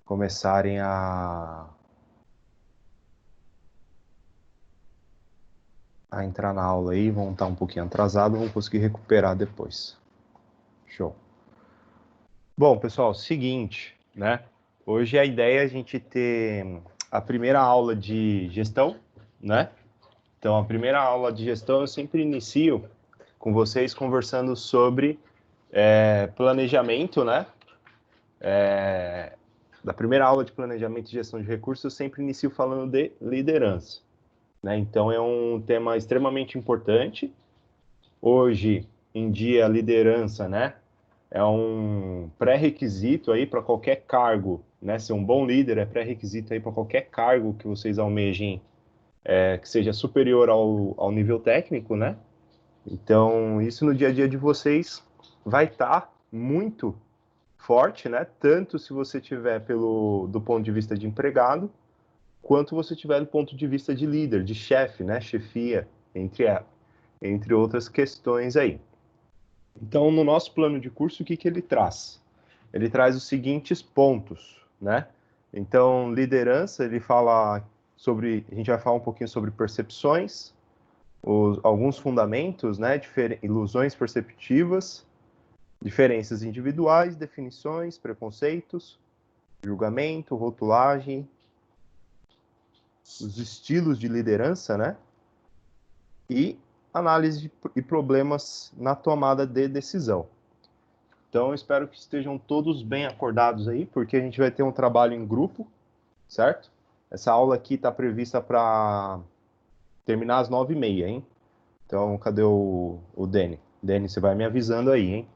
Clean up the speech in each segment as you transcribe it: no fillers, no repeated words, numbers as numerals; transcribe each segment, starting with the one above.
começarem a entrar na aula aí, vão estar um pouquinho atrasados, vão conseguir recuperar depois. Show. Bom, pessoal, seguinte, né? Hoje a ideia é a gente ter a primeira aula de gestão, né? Então, a primeira aula de gestão eu sempre inicio com vocês conversando sobre planejamento, né? Da primeira aula de planejamento e gestão de recursos, eu sempre inicio falando de liderança, né? Então, é um tema extremamente importante. Hoje em dia, a liderança, né? É um pré-requisito aí para qualquer cargo, né? Ser um bom líder é pré-requisito aí para qualquer cargo que vocês almejem, que seja superior ao nível técnico, né? Então, isso no dia a dia de vocês vai estar muito forte, né? Tanto se você tiver do ponto de vista de empregado, quanto você tiver do ponto de vista de líder, de chefe, né? Chefia, entre outras questões aí. Então, no nosso plano de curso, o que ele traz? Ele traz os seguintes pontos, né? Então, liderança, ele fala sobre, a gente vai falar um pouquinho sobre percepções, alguns fundamentos, né? Ilusões perceptivas, diferenças individuais, definições, preconceitos, julgamento, rotulagem, os estilos de liderança, né? E análise e problemas na tomada de decisão. Então, eu espero que estejam todos bem acordados aí, porque a gente vai ter um trabalho em grupo, certo? Essa aula aqui está prevista para terminar às 9h30, hein? Então, cadê o Dani? Dani, você vai me avisando aí, hein?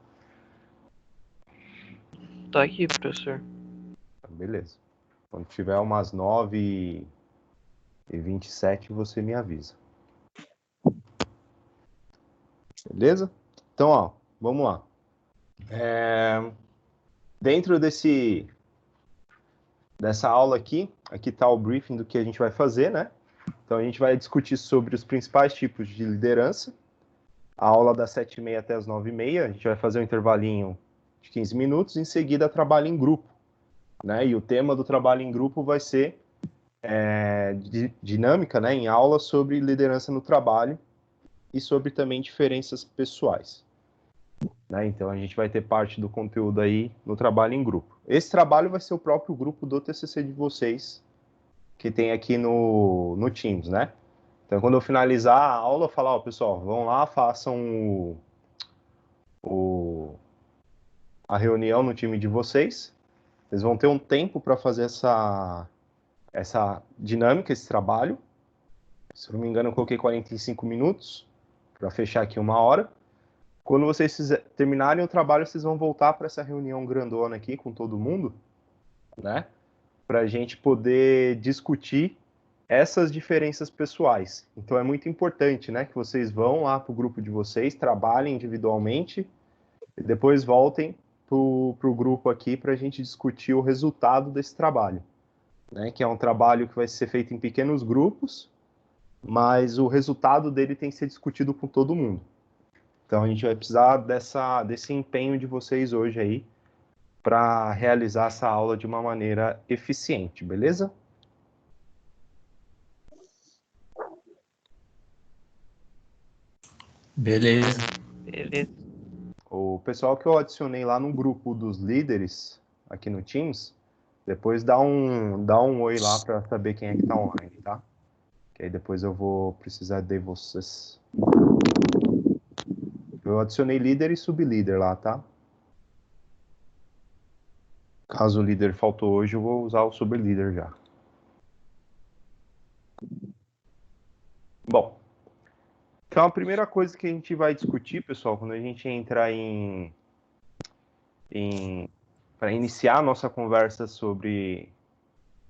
Tá aqui, professor. Beleza. Quando tiver umas 9h27, você me avisa. Beleza? Então, ó, vamos lá. Dentro dessa aula aqui está o briefing do que a gente vai fazer, né? Então, a gente vai discutir sobre os principais tipos de liderança. A aula das 7h30 até as 9h30, a gente vai fazer um intervalinho de 15 minutos, em seguida trabalho em grupo, né? E o tema do trabalho em grupo vai ser dinâmica, né? Em aula sobre liderança no trabalho e sobre também diferenças pessoais. Né? Então, a gente vai ter parte do conteúdo aí no trabalho em grupo. Esse trabalho vai ser o próprio grupo do TCC de vocês, que tem aqui no Teams, né? Então, quando eu finalizar a aula, eu falar, ó, pessoal, vão lá, façam a reunião no time de vocês. Vocês vão ter um tempo para fazer essa dinâmica, esse trabalho. Se eu não me engano, eu coloquei 45 minutos para fechar aqui 1 hora. Quando vocês terminarem o trabalho, vocês vão voltar para essa reunião grandona aqui com todo mundo, né? Para a gente poder discutir essas diferenças pessoais. Então é muito importante, né, que vocês vão lá para o grupo de vocês, trabalhem individualmente e depois voltem para o grupo aqui para a gente discutir o resultado desse trabalho, né? Que é um trabalho que vai ser feito em pequenos grupos, mas o resultado dele tem que ser discutido com todo mundo. Então a gente vai precisar desse empenho de vocês hoje aí para realizar essa aula de uma maneira eficiente, beleza? Beleza. Beleza. O pessoal que eu adicionei lá no grupo dos líderes, aqui no Teams, depois dá um oi lá para saber quem é que está online, tá? Que aí depois eu vou precisar de vocês. Eu adicionei líder e sublíder lá, tá? Caso o líder faltou hoje, eu vou usar o sublíder já. Bom, então a primeira coisa que a gente vai discutir, pessoal, quando a gente entrar para iniciar a nossa conversa sobre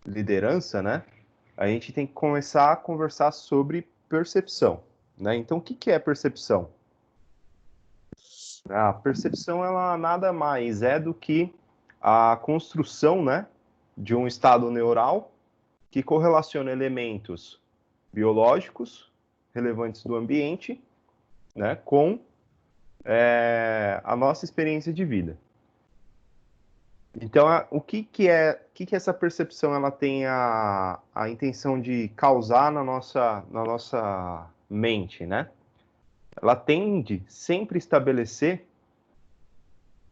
liderança, né? A gente tem que começar a conversar sobre percepção, né? Então, o que é percepção? A percepção, ela nada mais é do que a construção, né, de um estado neural que correlaciona elementos biológicos relevantes do ambiente, né, com a nossa experiência de vida. Então, o que essa percepção ela tem a intenção de causar na nossa mente, né? Ela tende sempre a estabelecer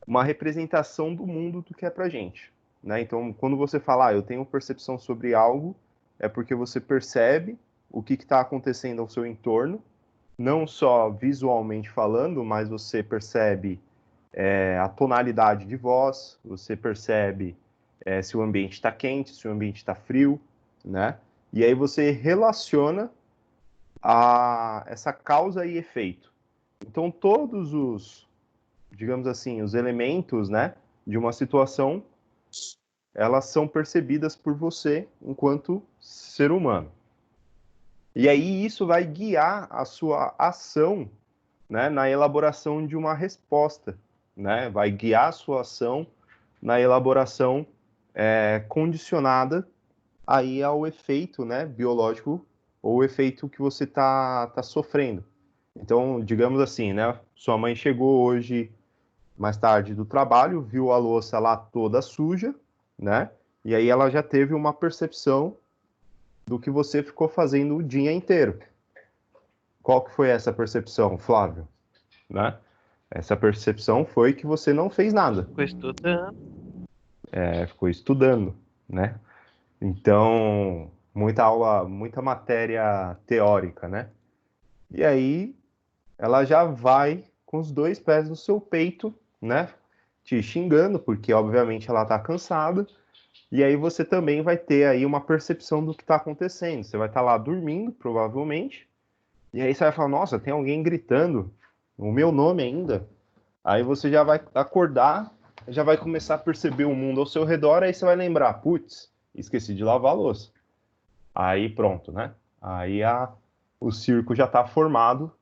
uma representação do mundo do que é pra gente, né? Então, quando você fala, eu tenho percepção sobre algo, é porque você percebe o que está acontecendo ao seu entorno, não só visualmente falando, mas você percebe a tonalidade de voz, você percebe se o ambiente está quente, se o ambiente está frio, né? E aí você relaciona essa causa e efeito. Então, todos os, digamos assim, os elementos, né, de uma situação, elas são percebidas por você enquanto ser humano. E aí isso vai guiar a sua ação, né, na elaboração de uma resposta, né? Vai guiar a sua ação na elaboração condicionada aí ao efeito, né, biológico ou o efeito que você tá sofrendo. Então, digamos assim, né, sua mãe chegou hoje mais tarde do trabalho, viu a louça lá toda suja, né? E aí ela já teve uma percepção do que você ficou fazendo o dia inteiro. Qual que foi essa percepção, Flávio? Né? Essa percepção foi que você não fez nada. Ficou estudando. Ficou estudando, né? Então, muita aula, muita matéria teórica, né? E aí ela já vai com os dois pés no seu peito, né? Te xingando, porque obviamente ela tá cansada. E aí você também vai ter aí uma percepção do que está acontecendo. Você vai estar lá dormindo, provavelmente, e aí você vai falar, nossa, tem alguém gritando o meu nome ainda. Aí você já vai acordar, já vai começar a perceber o mundo ao seu redor, aí você vai lembrar, putz, esqueci de lavar a louça. Aí pronto, né? Aí o circo já está formado,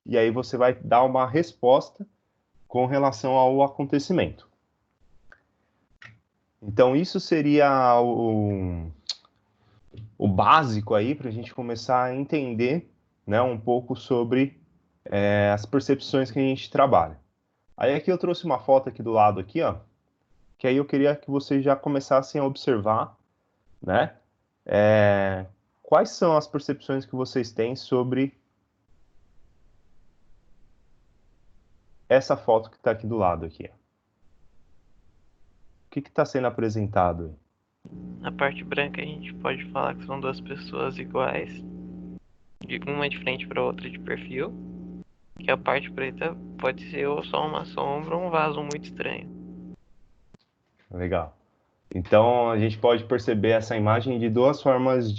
e aí você vai dar uma resposta com relação ao acontecimento. Então isso seria o básico aí para a gente começar a entender, né, um pouco sobre as percepções que a gente trabalha. Aí aqui eu trouxe uma foto aqui do lado aqui, ó, que aí eu queria que vocês já começassem a observar, né, quais são as percepções que vocês têm sobre essa foto que está aqui do lado aqui. Ó. O que está sendo apresentado aí? Na parte branca a gente pode falar que são duas pessoas iguais, uma de frente para outra de perfil. Que a parte preta pode ser ou só uma sombra ou um vaso muito estranho. Legal. Então a gente pode perceber essa imagem de duas formas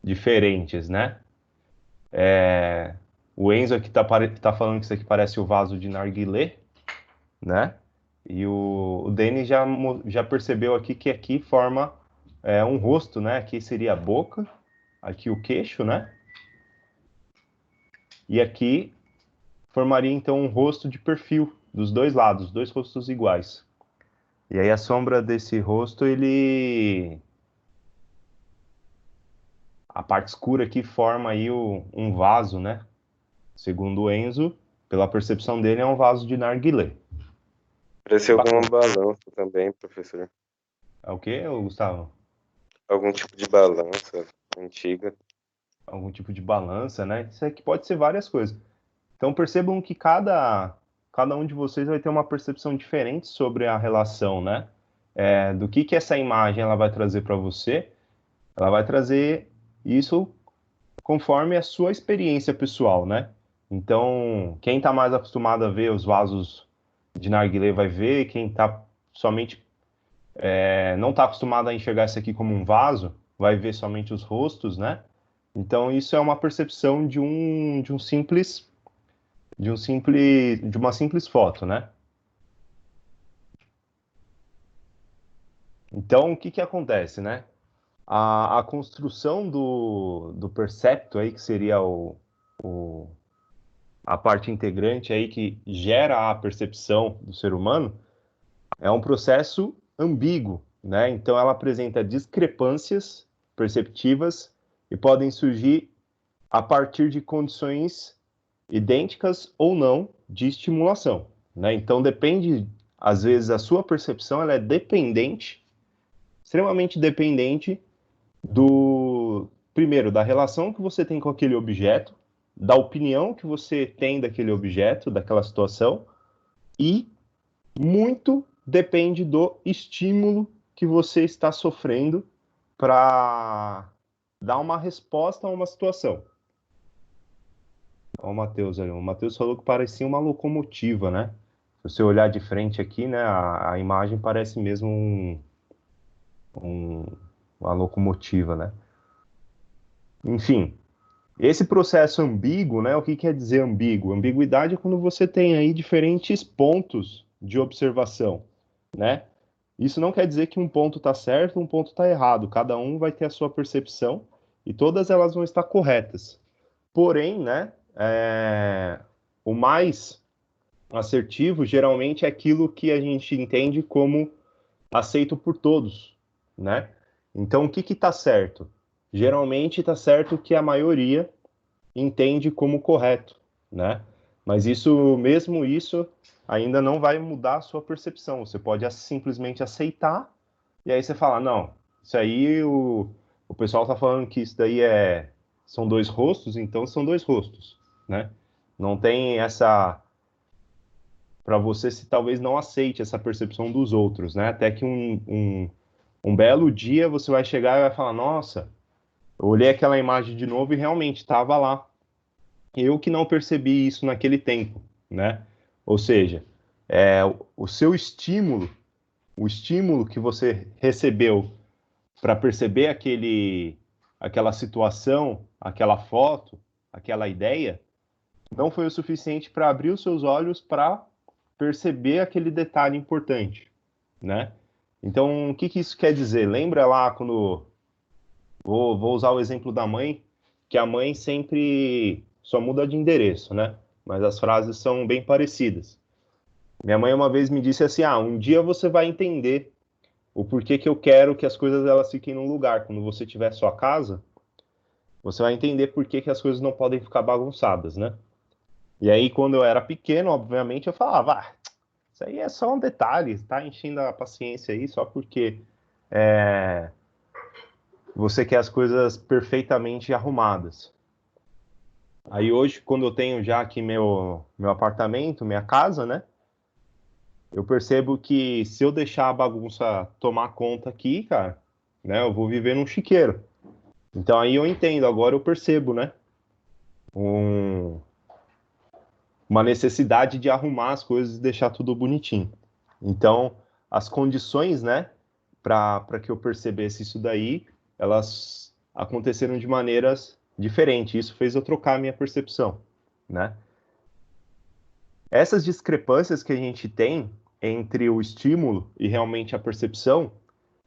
diferentes, né? O Enzo aqui tá falando que isso aqui parece o vaso de narguilé, né? E o Denis já percebeu aqui que aqui forma um rosto, né? Aqui seria a boca, aqui o queixo, né? E aqui formaria então um rosto de perfil dos dois lados, dois rostos iguais. E aí a sombra desse rosto, a parte escura aqui forma aí um vaso, né? Segundo o Enzo, pela percepção dele, é um vaso de narguilé. Parece alguma balança também, professor. É o quê, Gustavo? Algum tipo de balança antiga. Algum tipo de balança, né? Isso aqui pode ser várias coisas. Então percebam que cada um de vocês vai ter uma percepção diferente sobre a relação, né? Do que essa imagem ela vai trazer para você. Ela vai trazer isso conforme a sua experiência pessoal, né? Então, quem está mais acostumado a ver os vasos de narguilé vai ver, quem está somente não está acostumado a enxergar isso aqui como um vaso, vai ver somente os rostos, né? Então, isso é uma percepção de uma simples foto, né? Então, o que acontece, né? A construção do percepto aí, que seria a parte integrante aí que gera a percepção do ser humano, é um processo ambíguo, né? Então, ela apresenta discrepâncias perceptivas e podem surgir a partir de condições idênticas ou não de estimulação, né? Então depende às vezes a sua percepção ela é dependente, extremamente dependente primeiro, da relação que você tem com aquele objeto, da opinião que você tem daquele objeto, daquela situação, e muito depende do estímulo que você está sofrendo para dar uma resposta a uma situação. Olha o Matheus ali. O Matheus falou que parecia uma locomotiva, né? Se você olhar de frente aqui, né, a imagem parece mesmo uma locomotiva, né? Enfim, esse processo ambíguo, né? O que quer dizer ambíguo? Ambiguidade é quando você tem aí diferentes pontos de observação, né? Isso não quer dizer que um ponto está certo, um ponto está errado. Cada um vai ter a sua percepção e todas elas vão estar corretas. Porém, né? O mais assertivo geralmente é aquilo que a gente entende como aceito por todos, né? Então, o que está certo? Geralmente está certo que a maioria entende como correto, né? Mas mesmo isso, ainda não vai mudar a sua percepção. Você pode simplesmente aceitar e aí você fala, não, isso aí o pessoal está falando que isso daí são dois rostos, então são dois rostos, né? Não tem essa para você se talvez não aceite essa percepção dos outros, né? Até que um belo dia você vai chegar e vai falar, nossa, eu olhei aquela imagem de novo e realmente estava lá. Eu que não percebi isso naquele tempo, né? Ou seja, o seu estímulo, o estímulo que você recebeu para perceber aquela situação, aquela foto, aquela ideia, não foi o suficiente para abrir os seus olhos para perceber aquele detalhe importante, né? Então, o que isso quer dizer? Lembra lá quando... Vou usar o exemplo da mãe, que a mãe sempre só muda de endereço, né? Mas as frases são bem parecidas. Minha mãe uma vez me disse assim, um dia você vai entender o porquê que eu quero que as coisas elas fiquem no lugar. Quando você tiver sua casa, você vai entender por que as coisas não podem ficar bagunçadas, né? E aí, quando eu era pequeno, obviamente, eu falava, isso aí é só um detalhe, tá enchendo a paciência aí só porque você quer as coisas perfeitamente arrumadas. Aí hoje, quando eu tenho já aqui meu apartamento, minha casa, né? Eu percebo que se eu deixar a bagunça tomar conta aqui, cara, né? Eu vou viver num chiqueiro. Então aí eu entendo, agora eu percebo, né? Uma necessidade de arrumar as coisas e deixar tudo bonitinho. Então, as condições, né? Para que eu percebesse isso daí, elas aconteceram de maneiras diferentes. Isso fez eu trocar a minha percepção, né? Essas discrepâncias que a gente tem entre o estímulo e realmente a percepção,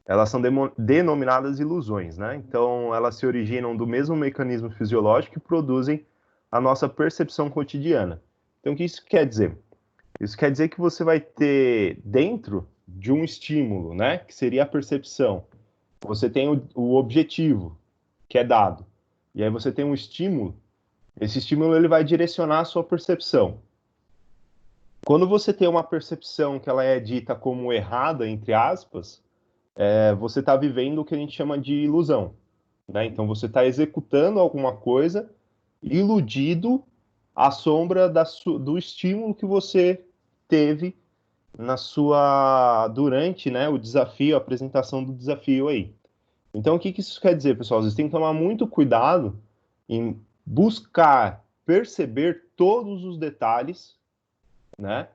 elas são denominadas ilusões, né? Então, elas se originam do mesmo mecanismo fisiológico e produzem a nossa percepção cotidiana. Então, o que isso quer dizer? Isso quer dizer que você vai ter dentro de um estímulo, né? Que seria a percepção. Você tem o objetivo, que é dado. E aí você tem um estímulo. Esse estímulo ele vai direcionar a sua percepção. Quando você tem uma percepção que ela é dita como errada, entre aspas, você está vivendo o que a gente chama de ilusão, né? Então você está executando alguma coisa iludido à sombra do estímulo que você teve durante, né, o desafio, a apresentação do desafio aí. Então o que isso quer dizer, pessoal? Vocês têm que tomar muito cuidado em buscar perceber todos os detalhes, né,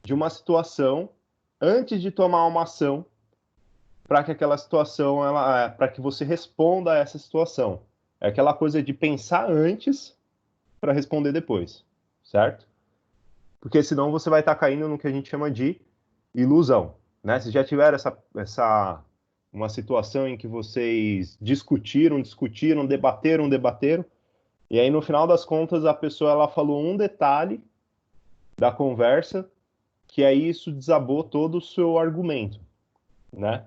de uma situação antes de tomar uma ação para que aquela situação, para que você responda a essa situação. É aquela coisa de pensar antes para responder depois, certo? Porque senão você vai estar caindo no que a gente chama de ilusão, né? Se já tiver uma situação em que vocês discutiram, debateram, e aí no final das contas a pessoa ela falou um detalhe da conversa que aí isso desabou todo o seu argumento, né?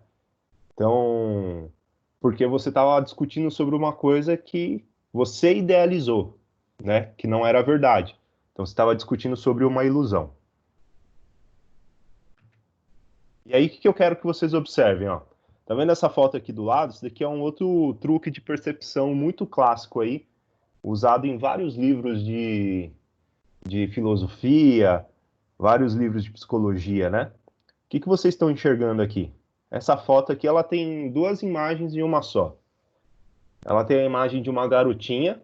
Então, porque você estava discutindo sobre uma coisa que você idealizou, né? Que não era verdade. Então, você estava discutindo sobre uma ilusão. E aí, o que eu quero que vocês observem, ó? Tá vendo essa foto aqui do lado? Isso daqui é um outro truque de percepção muito clássico aí, usado em vários livros de filosofia, vários livros de psicologia, né? O que vocês estão enxergando aqui? Essa foto aqui, ela tem duas imagens em uma só. Ela tem a imagem de uma garotinha,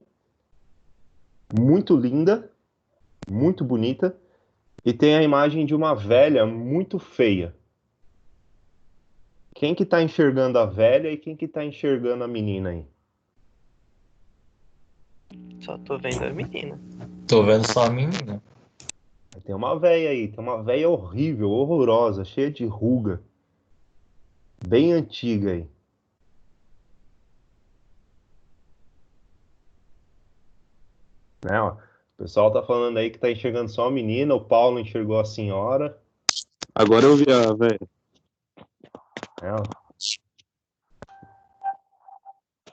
muito linda, muito bonita, e tem a imagem de uma velha muito feia. Quem que tá enxergando a velha e quem que tá enxergando a menina aí? Só tô vendo a menina. Tô vendo só a menina. Tem uma velha aí, tem uma velha horrível, horrorosa, cheia de ruga, bem antiga aí. Né, ó? O pessoal tá falando aí que tá enxergando só a menina, o Paulo enxergou a senhora. Agora eu vi a velha. Né, ó.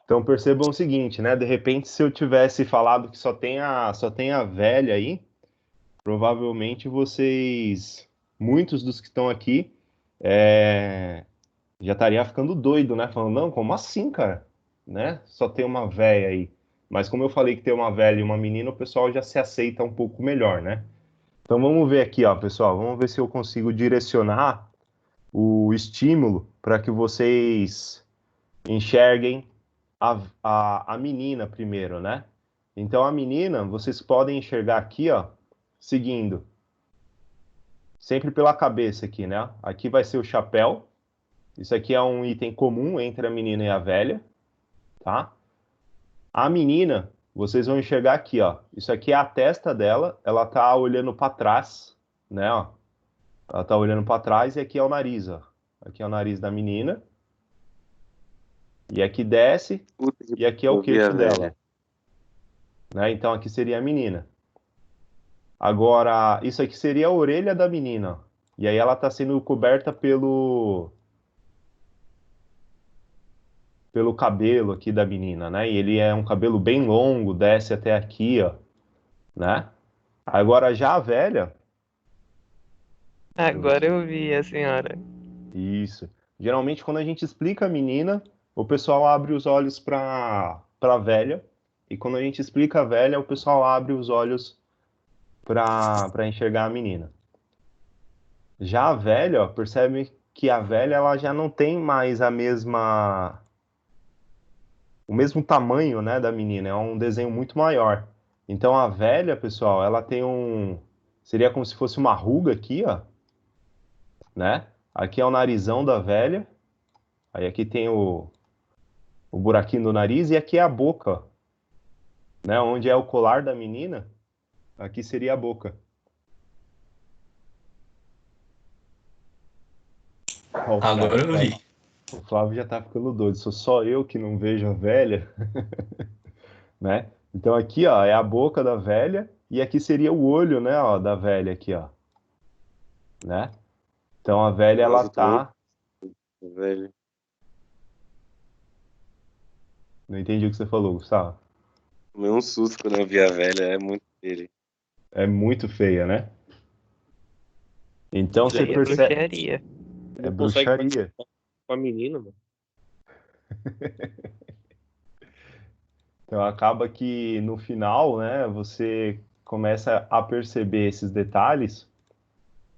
Então percebam o seguinte, né? De repente, se eu tivesse falado que só tem a velha aí, provavelmente muitos dos que estão aqui, já estaria ficando doido, né? Falando, não, como assim, cara? Né? Só tem uma velha aí. Mas como eu falei que tem uma velha e uma menina, o pessoal já se aceita um pouco melhor, né? Então vamos ver aqui, ó, pessoal. Vamos ver se eu consigo direcionar o estímulo para que vocês enxerguem a menina primeiro, né? Então a menina, vocês podem enxergar aqui, ó, seguindo. Sempre pela cabeça aqui, né? Aqui vai ser o chapéu. Isso aqui é um item comum entre a menina e a velha, tá? A menina, vocês vão enxergar aqui, ó. Isso aqui é a testa dela, ela tá olhando para trás, né, ó. Ela tá olhando para trás e aqui é o nariz, ó. Aqui é o nariz da menina. E aqui desce Puta que e aqui é o eu vi a queixo dela, velha. né? Então aqui seria a menina. Agora, isso aqui seria a orelha da menina, ó. E aí ela tá sendo coberta pelo cabelo aqui da menina, né? E ele é um cabelo bem longo, desce até aqui, ó, né? Agora já a velha, Agora eu vi a senhora. isso. Geralmente quando a gente explica a menina, o pessoal abre os olhos para velha, e quando a gente explica a velha, o pessoal abre os olhos para enxergar a menina. Já a velha, ó, percebe que a velha ela já não tem mais o mesmo tamanho, né, da menina, é um desenho muito maior. Então a velha, pessoal, ela tem seria como se fosse uma ruga aqui, ó, né? Aqui é o narizão da velha, aí aqui tem o buraquinho do nariz e aqui é a boca, ó, né? Onde é o colar da menina, aqui seria a boca. Ó, Agora eu vi. O Flávio já tá ficando doido, sou só eu que não vejo a velha, né? Então aqui, ó, é a boca da velha e aqui seria o olho, né, ó, da velha aqui, ó, né? Então a velha ela Nossa, eu tô muito tá, velho. não entendi o que você falou, Gustavo. Tomei um susto quando eu vi a velha, é muito dele. É muito feia, né? Então Isso você aí é percebe, bruxaria. é bruxaria. Com a menina, mano. Então acaba que no final, né, você começa a perceber esses detalhes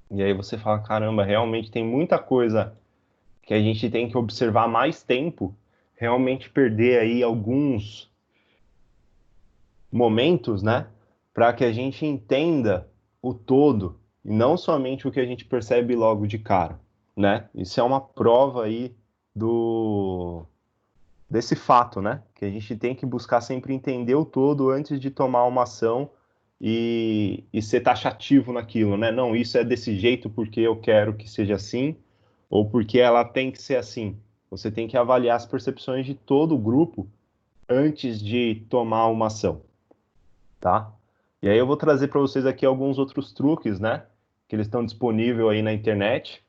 e aí você fala, caramba, realmente tem muita coisa que a gente tem que observar mais tempo, realmente perder aí alguns momentos, né, para que a gente entenda o todo e não somente o que a gente percebe logo de cara, né? Isso é uma prova aí do desse fato, né? Que a gente tem que buscar sempre entender o todo antes de tomar uma ação e ser taxativo naquilo, né? Não, isso é desse jeito porque eu quero que seja assim ou porque ela tem que ser assim. Você tem que avaliar as percepções de todo o grupo antes de tomar uma ação, tá? E aí eu vou trazer para vocês aqui alguns outros truques, né? Que eles estão disponíveis aí na internet.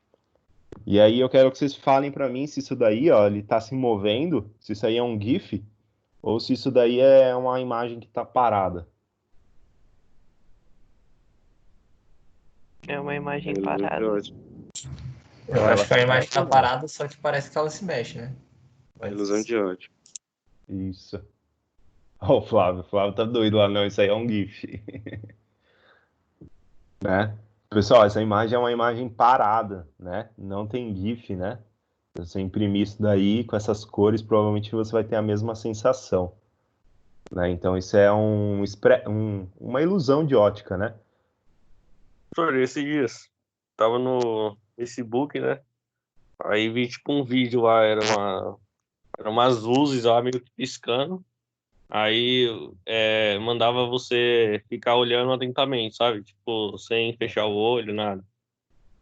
E aí eu quero que vocês falem para mim se isso daí, ó, ele tá se movendo, se isso aí é um GIF ou se isso daí é uma imagem que tá parada. É uma imagem Ele é parada. ótimo. Eu ela acho que a se imagem mexe, tá não. parada, só que parece que ela se mexe, né? Ilusão de ódio. Isso. Ó, o Flávio tá doido lá, não, isso aí é um GIF, né? Pessoal, essa imagem é uma imagem parada, né? Não tem GIF, né? Se você imprimir isso daí com essas cores, provavelmente você vai ter a mesma sensação, né? Então isso é uma ilusão de ótica, né? Professor, esses dias, tava no Facebook, né? Aí vi tipo um vídeo lá, eram umas luzes lá meio que piscando. Aí mandava você ficar olhando atentamente, sabe? Tipo, sem fechar o olho, nada.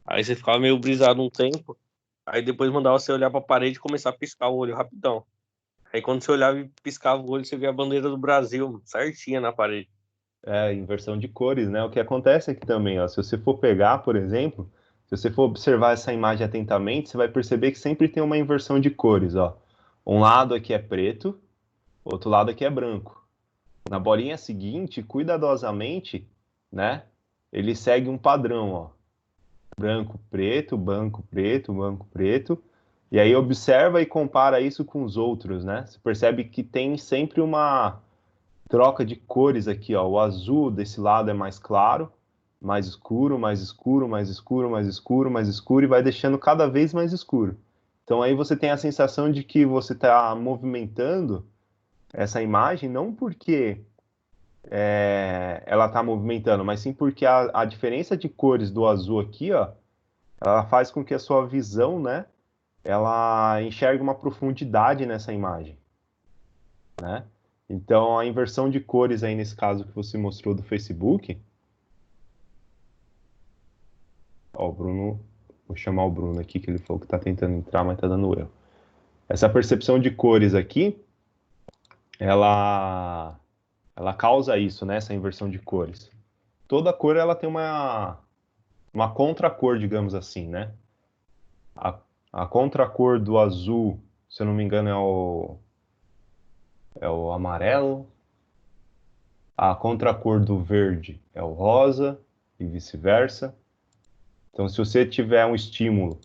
Aí você ficava meio brisado um tempo. Aí depois mandava você olhar pra parede e começar a piscar o olho rapidão. Aí quando você olhava e piscava o olho, você via a bandeira do Brasil certinha na parede. É, inversão de cores, né? O que acontece aqui também, ó, se você for pegar, por exemplo, se você for observar essa imagem atentamente, você vai perceber que sempre tem uma inversão de cores, ó. Um lado aqui é preto, outro lado aqui é branco. Na bolinha seguinte, cuidadosamente, né? Ele segue um padrão, ó. Branco, preto, branco, preto, branco, preto. E aí observa e compara isso com os outros, né? Você percebe que tem sempre uma troca de cores aqui, ó. O azul desse lado é mais claro, mais escuro, mais escuro, mais escuro, mais escuro, mais escuro, e vai deixando cada vez mais escuro. Então aí você tem a sensação de que você está movimentando essa imagem não porque ela está movimentando, mas sim porque a diferença de cores do azul aqui, ó, ela faz com que a sua visão, né, ela enxergue uma profundidade nessa imagem, né? Então, a inversão de cores aí nesse caso que você mostrou do Facebook, ó, o Bruno, vou chamar o Bruno aqui, que ele falou que está tentando entrar, mas está dando erro. Essa percepção de cores aqui, ela causa isso, né, essa inversão de cores. Toda cor ela tem uma contracor, digamos assim, né? A, a contracor do azul, se eu não me engano, é o amarelo. A contracor do verde é o rosa e vice-versa. Então, se você tiver um estímulo,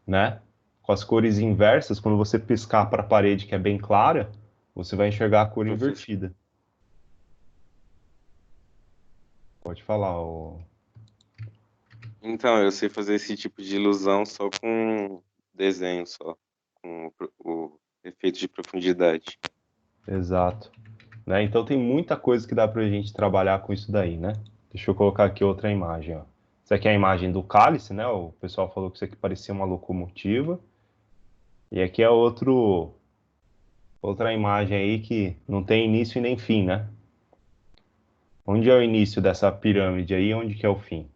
né, com as cores inversas, quando você piscar para a parede que é bem clara, você vai enxergar a cor invertida. Pode falar, Então, eu sei fazer esse tipo de ilusão só com desenho, só. Com o efeito de profundidade. Exato. Né? Então tem muita coisa que dá para a gente trabalhar com isso daí, né? Deixa eu colocar aqui outra imagem, ó. Essa aqui é a imagem do cálice, né? O pessoal falou que isso aqui parecia uma locomotiva. E aqui é outra imagem aí que não tem início e nem fim, né? Onde é o início dessa pirâmide aí? Onde que é o fim?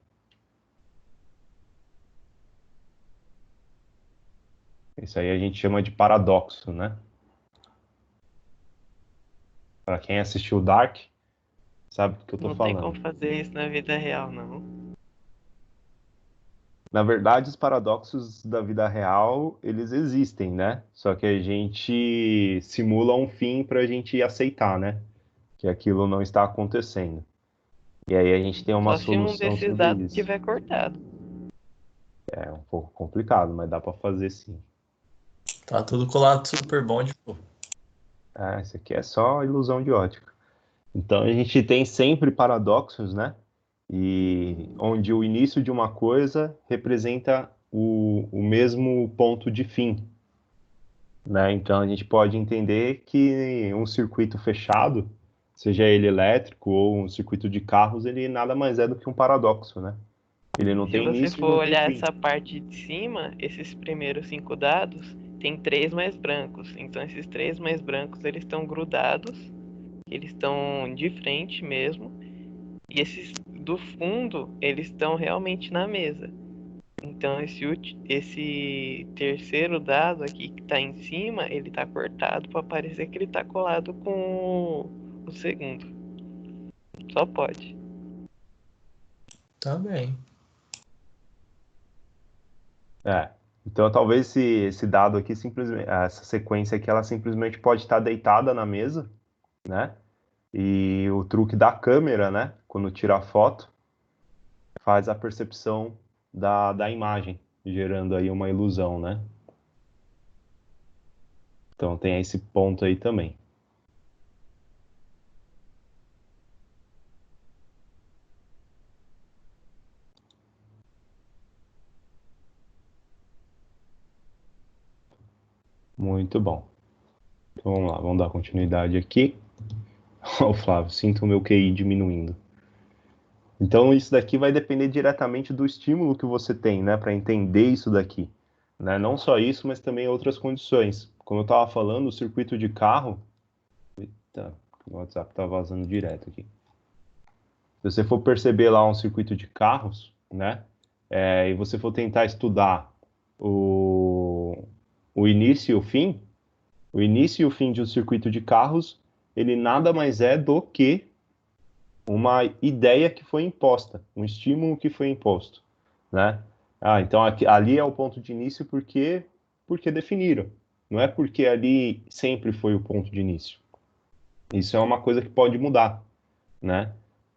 Isso aí a gente chama de paradoxo, né? Para quem assistiu Dark, sabe do que eu tô Não tem como falando. fazer isso na vida real, não. Na verdade, os paradoxos da vida real, eles existem, né? Só que a gente simula um fim para a gente aceitar, né? Que aquilo não está acontecendo. E aí a gente tem uma Só se um solução desses sobre dados isso. tiver cortado. É um pouco complicado, mas dá para fazer sim. Tá tudo colado super bom, pô. Isso aqui é só ilusão de ótica. Então a gente tem sempre paradoxos, né? E onde o início de uma coisa representa o mesmo ponto de fim, né? Então a gente pode entender que um circuito fechado, seja ele elétrico ou um circuito de carros, ele nada mais é do que um paradoxo, né? Ele não Se tem você início e for não tem olhar fim. essa parte de cima, esses primeiros 5 dados, tem 3 mais brancos. Então esses 3 mais brancos, eles estão grudados, eles estão de frente mesmo. E esses do fundo, eles estão realmente na mesa. Então esse terceiro dado aqui que está em cima, ele está cortado para parecer que ele está colado com o segundo. Só pode. Tá bem. É. Então talvez esse dado aqui, simplesmente, essa sequência aqui, ela simplesmente pode estar deitada na mesa, né? E o truque da câmera, né? Quando tira a foto, faz a percepção da imagem, gerando aí uma ilusão, né? Então tem esse ponto aí também. Muito bom. Então vamos lá, vamos dar continuidade aqui. Ó, Flávio, sinto o meu QI diminuindo. Então isso daqui vai depender diretamente do estímulo que você tem, né, para entender isso daqui, né? Não só isso, mas também outras condições. Como eu estava falando, o circuito de carro, eita, o WhatsApp tá vazando direto aqui. Se você for perceber lá um circuito de carros, né, e você for tentar estudar o início e o fim de um circuito de carros, ele nada mais é do que uma ideia que foi imposta, um estímulo que foi imposto, né? Ah, então ali é o ponto de início porque definiram. Não é porque ali sempre foi o ponto de início. Isso é uma coisa que pode mudar, né?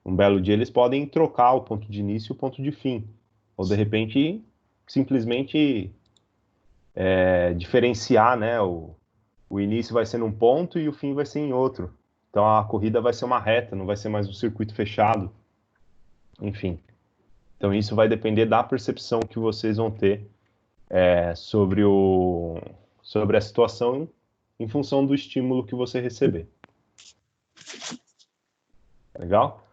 Um belo dia eles podem trocar o ponto de início e o ponto de fim, ou de repente simplesmente diferenciar, né? O início vai ser num ponto e o fim vai ser em outro. Então a corrida vai ser uma reta, não vai ser mais um circuito fechado. Enfim. Então isso vai depender da percepção que vocês vão ter sobre a situação em função do estímulo que você receber. Legal?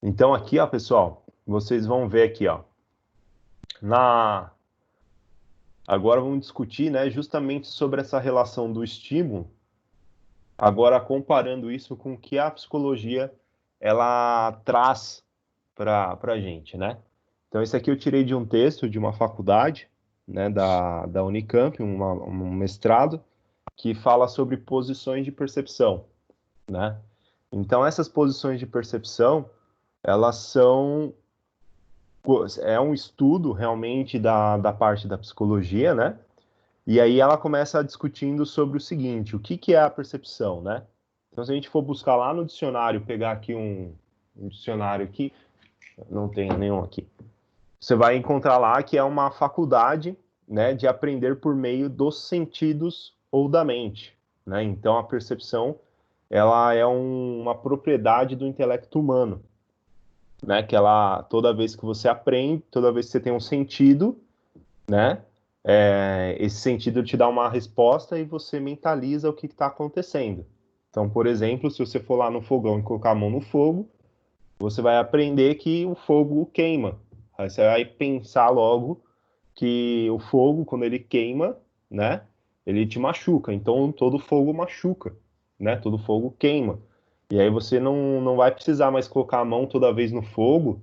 Então aqui, ó, pessoal, vocês vão ver aqui, ó, agora vamos discutir, né, justamente sobre essa relação do estímulo, agora comparando isso com o que a psicologia ela traz para a gente, né? Então isso aqui eu tirei de um texto de uma faculdade, né, da Unicamp, um mestrado, que fala sobre posições de percepção, né? Então essas posições de percepção, elas é um estudo realmente da parte da psicologia, né? E aí ela começa discutindo sobre o seguinte, o que é a percepção, né? Então se a gente for buscar lá no dicionário, pegar aqui um dicionário aqui, não tenho nenhum aqui, você vai encontrar lá que é uma faculdade, né, de aprender por meio dos sentidos ou da mente, né? Então a percepção ela é uma propriedade do intelecto humano, né? Que ela toda vez que você aprende, toda vez que você tem um sentido, né? Esse sentido te dá uma resposta e você mentaliza o que está acontecendo. Então, por exemplo, se você for lá no fogão e colocar a mão no fogo, você vai aprender que o fogo queima. Aí você vai pensar logo que o fogo, quando ele queima, né, ele te machuca. Então, todo fogo machuca, né? Todo fogo queima. E aí você não vai precisar mais colocar a mão toda vez no fogo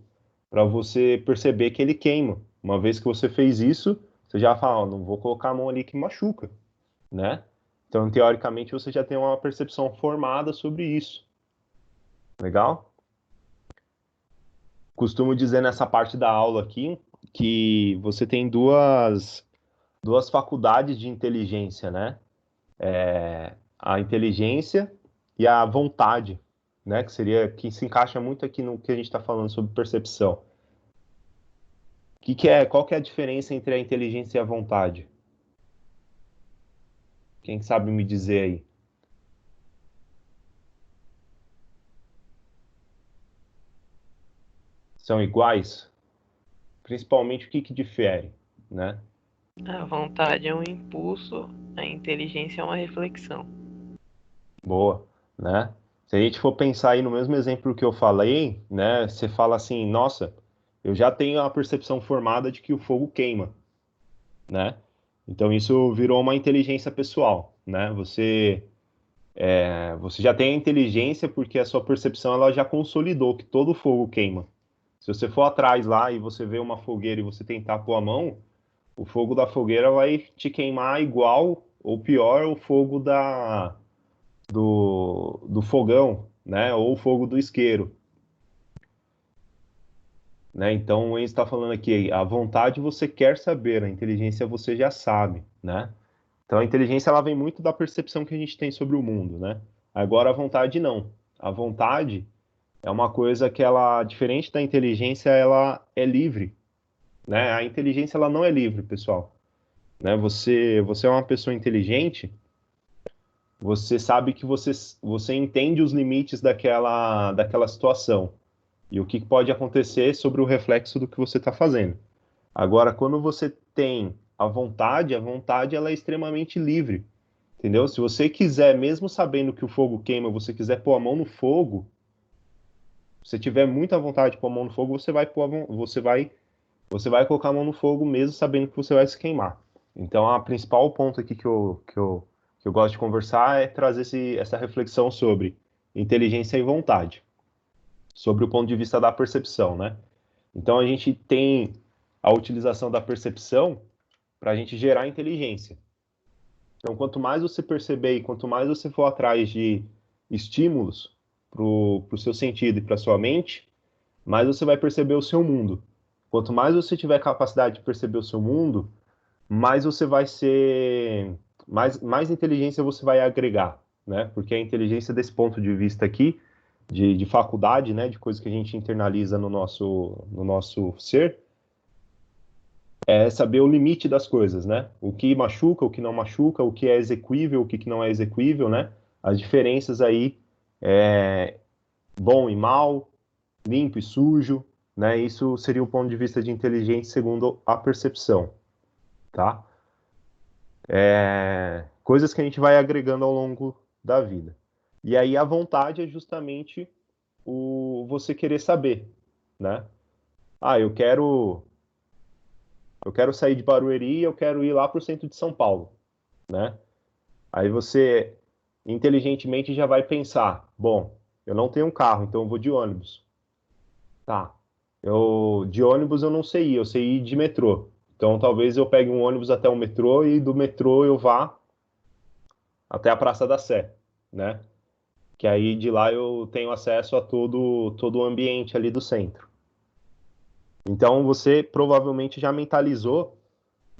para você perceber que ele queima. Uma vez que você fez isso, você já fala, ó, não vou colocar a mão ali que machuca, né? Então, teoricamente, você já tem uma percepção formada sobre isso. Legal? Costumo dizer nessa parte da aula aqui que você tem duas faculdades de inteligência, né? A inteligência e a vontade, né? Que se encaixa muito aqui no que a gente está falando sobre percepção. Qual que é a diferença entre a inteligência e a vontade? Quem sabe me dizer aí? São iguais? Principalmente o que difere, né? A vontade é um impulso, a inteligência é uma reflexão. Boa, né? Se a gente for pensar aí no mesmo exemplo que eu falei, né? Você fala assim, nossa, eu já tenho a percepção formada de que o fogo queima, né? Então isso virou uma inteligência pessoal, né? Você já tem a inteligência porque a sua percepção ela já consolidou que todo fogo queima. Se você for atrás lá e você vê uma fogueira e você tentar pôr a mão, o fogo da fogueira vai te queimar igual ou pior o fogo do fogão, né? Ou o fogo do isqueiro, né? Então, o Enzo está falando aqui, a vontade você quer saber, a inteligência você já sabe, né? Então, a inteligência ela vem muito da percepção que a gente tem sobre o mundo, né? Agora, a vontade não. A vontade é uma coisa que ela, diferente da inteligência, ela é livre, né? A inteligência ela não é livre, pessoal. Né? Você é uma pessoa inteligente, você sabe que você entende os limites daquela situação e o que pode acontecer sobre o reflexo do que você está fazendo. Agora, quando você tem a vontade ela é extremamente livre, entendeu? Se você quiser, mesmo sabendo que o fogo queima, você quiser pôr a mão no fogo, se você tiver muita vontade de pôr a mão no fogo, você vai colocar a mão no fogo mesmo sabendo que você vai se queimar. Então, a principal ponto aqui que eu gosto de conversar é trazer essa reflexão sobre inteligência e vontade, sobre o ponto de vista da percepção, né? Então, a gente tem a utilização da percepção para a gente gerar inteligência. Então, quanto mais você perceber e quanto mais você for atrás de estímulos para o seu sentido e para a sua mente, mais você vai perceber o seu mundo. Quanto mais você tiver capacidade de perceber o seu mundo, mais você vai ser, mais inteligência você vai agregar, né? Porque a inteligência desse ponto de vista aqui, de faculdade, né? De coisa que a gente internaliza no nosso ser, é saber o limite das coisas, né? O que machuca, o que não machuca, o que é exequível, o que não é exequível, né? As diferenças aí, bom e mal, limpo e sujo, né? Isso seria o ponto de vista de inteligência segundo a percepção, tá? Coisas que a gente vai agregando ao longo da vida. E aí a vontade é justamente o você querer saber, né? Ah, eu quero sair de Barueri e eu quero ir lá para o centro de São Paulo, né? Aí você inteligentemente já vai pensar, bom, eu não tenho um carro, então eu vou de ônibus. Tá. De ônibus eu não sei ir, eu sei ir de metrô. Então talvez eu pegue um ônibus até o metrô e do metrô eu vá até a Praça da Sé, né? Que aí de lá eu tenho acesso a todo o ambiente ali do centro. Então você provavelmente já mentalizou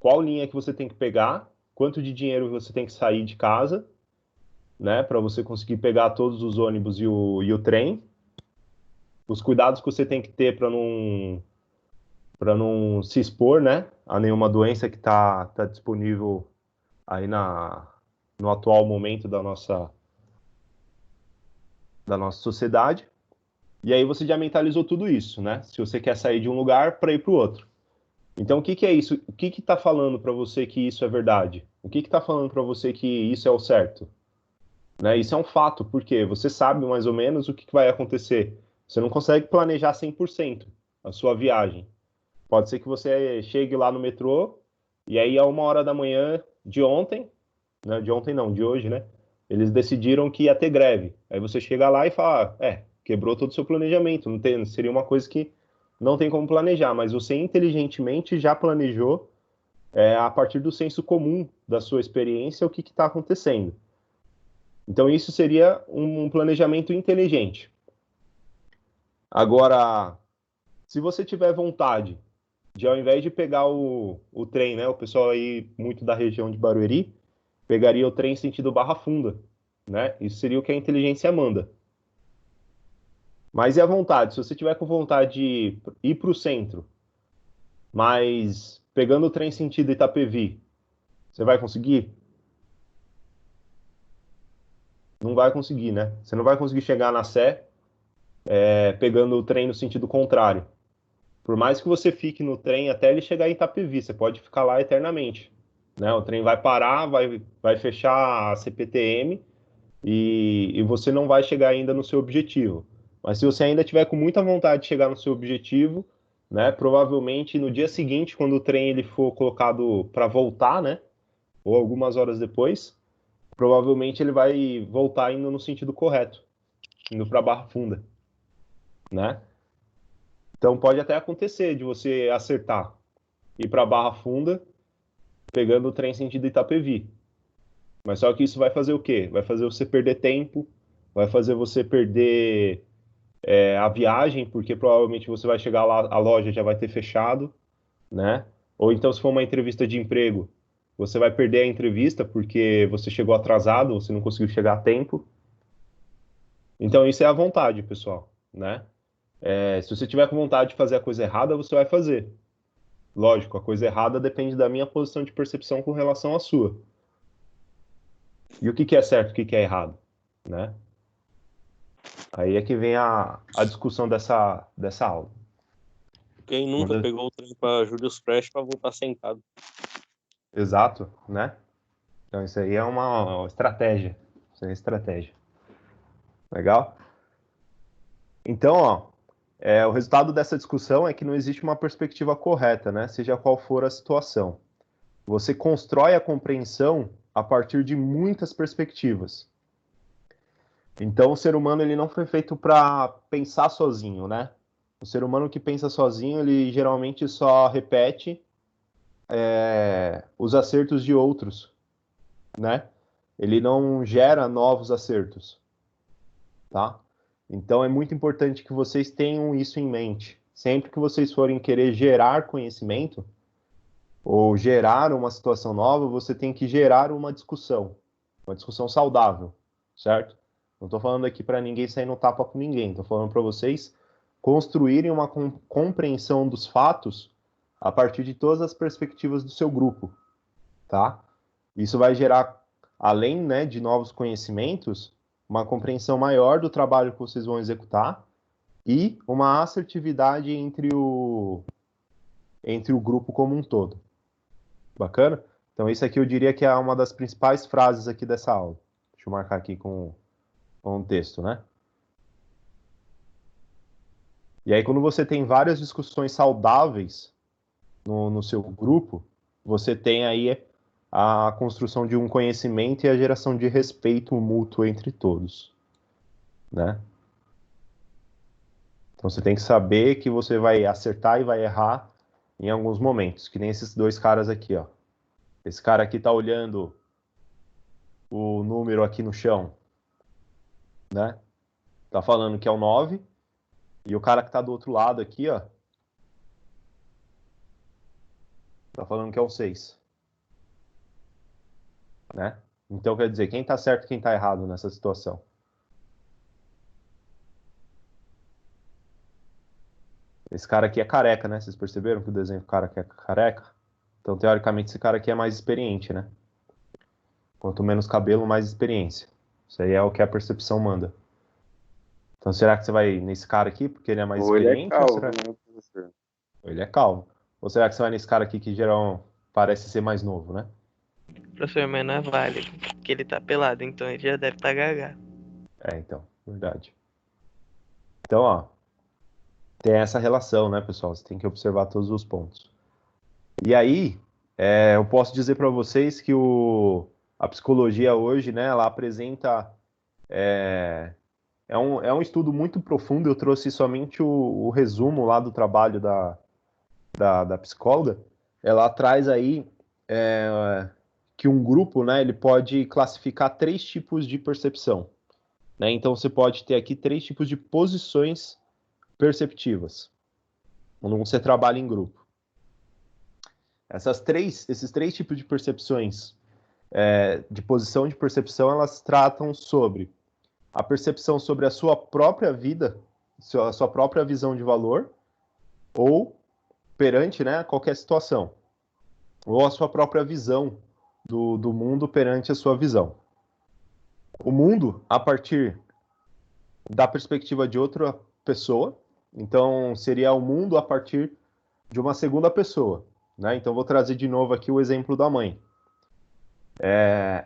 qual linha que você tem que pegar, quanto de dinheiro você tem que sair de casa, né, para você conseguir pegar todos os ônibus e o trem, os cuidados que você tem que ter para não se expor, né, a nenhuma doença que tá disponível aí no atual momento da nossa sociedade. E aí você já mentalizou tudo isso, né? Se você quer sair de um lugar para ir para o outro. Então, o que é isso? O que está falando para você que isso é verdade? O que está falando para você que isso é o certo? Né? Isso é um fato, porque você sabe mais ou menos o que vai acontecer. Você não consegue planejar 100% a sua viagem. Pode ser que você chegue lá no metrô e aí, a 1 hora da manhã de ontem, né? De ontem não, de hoje, né? Eles decidiram que ia ter greve. Aí você chega lá e fala, quebrou todo o seu planejamento. Seria uma coisa que não tem como planejar, mas você inteligentemente já planejou a partir do senso comum da sua experiência o que está acontecendo. Então isso seria um planejamento inteligente. Agora, se você tiver vontade de, ao invés de pegar o trem, né, o pessoal aí muito da região de Barueri, pegaria o trem sentido Barra Funda, né? Isso seria o que a inteligência manda. Mas e a vontade? Se você tiver com vontade de ir para o centro, mas pegando o trem sentido Itapevi, você vai conseguir? Não vai conseguir, né? Você não vai conseguir chegar na Sé pegando o trem no sentido contrário. Por mais que você fique no trem até ele chegar em Itapevi, você pode ficar lá eternamente. Né? O trem vai parar, vai fechar a CPTM e você não vai chegar ainda no seu objetivo. Mas se você ainda tiver com muita vontade de chegar no seu objetivo, né, provavelmente no dia seguinte, quando o trem ele for colocado para voltar, né, ou algumas horas depois, provavelmente ele vai voltar indo no sentido correto, indo para Barra Funda, né? Então pode até acontecer de você acertar, ir para Barra Funda, pegando o trem sentido Itapevi. Mas só que isso vai fazer o quê? Vai fazer você perder tempo, vai fazer você perder a viagem, porque provavelmente você vai chegar lá, a loja já vai ter fechado, né? Ou então, se for uma entrevista de emprego, você vai perder a entrevista porque você chegou atrasado, você não conseguiu chegar a tempo. Então, isso é a vontade, pessoal, né? Se você tiver com vontade de fazer a coisa errada, você vai fazer. Lógico, a coisa errada depende da minha posição de percepção com relação à sua. E o que é certo, o que é errado, né? Aí é que vem a discussão dessa aula. Quem nunca Manda- pegou o trem pra Julius Prestes pra voltar sentado? Exato, né? Então isso aí é uma estratégia. Isso aí é estratégia. Legal? Então, ó, o resultado dessa discussão é que não existe uma perspectiva correta, né? Seja qual for a situação. Você constrói a compreensão a partir de muitas perspectivas. Então, o ser humano ele não foi feito para pensar sozinho, né? O ser humano que pensa sozinho, ele geralmente só repete os acertos de outros, né? Ele não gera novos acertos, tá? Então, é muito importante que vocês tenham isso em mente. Sempre que vocês forem querer gerar conhecimento ou gerar uma situação nova, você tem que gerar uma discussão saudável, certo? Não estou falando aqui para ninguém sair no tapa com ninguém, estou falando para vocês construírem uma compreensão dos fatos a partir de todas as perspectivas do seu grupo, tá? Isso vai gerar, além, né, de novos conhecimentos, uma compreensão maior do trabalho que vocês vão executar e uma assertividade entre o grupo como um todo. Bacana? Então, isso aqui eu diria que é uma das principais frases aqui dessa aula. Deixa eu marcar aqui com um texto, né? E aí, quando você tem várias discussões saudáveis no seu grupo, você tem aí a construção de um conhecimento e a geração de respeito mútuo entre todos, né? Então, você tem que saber que você vai acertar e vai errar em alguns momentos, que nem esses dois caras aqui, ó. Esse cara aqui tá olhando o número aqui no chão, né? Tá falando que é o 9, e o cara que tá do outro lado aqui, ó, tá falando que é o 6, né? Então, quer dizer, quem tá certo e quem tá errado nessa situação? Esse cara aqui é careca, né? Vocês perceberam que o desenho do cara aqui é careca? Então, teoricamente, esse cara aqui é mais experiente, né? Quanto menos cabelo, mais experiência. Isso aí é o que a percepção manda. Então, será que você vai nesse cara aqui porque ele é mais Ou ele é experiente? calvo, Ou será... né, professor? Ou ele é calvo. Ou será que você vai nesse cara aqui que geral parece ser mais novo, né? Professor, mas não é válido, porque ele tá pelado, então ele já deve estar gaga. Então, verdade. Então, ó, tem essa relação, né, pessoal? Você tem que observar todos os pontos. E aí, eu posso dizer para vocês que a psicologia hoje, né, ela apresenta... É um estudo muito profundo, eu trouxe somente o resumo lá do trabalho da psicóloga. Ela traz aí que um grupo, né, ele pode classificar 3 tipos de percepção, né? Então, você pode ter aqui 3 tipos de posições perceptivas, quando você trabalha em grupo. Esses três tipos de percepções, de posição de percepção, elas tratam sobre a percepção sobre a sua própria vida, a sua própria visão de valor, ou perante, né, qualquer situação, ou a sua própria visão do mundo perante a sua visão. O mundo, a partir da perspectiva de outra pessoa, então seria o mundo a partir de uma segunda pessoa, né? Então vou trazer de novo aqui o exemplo da mãe.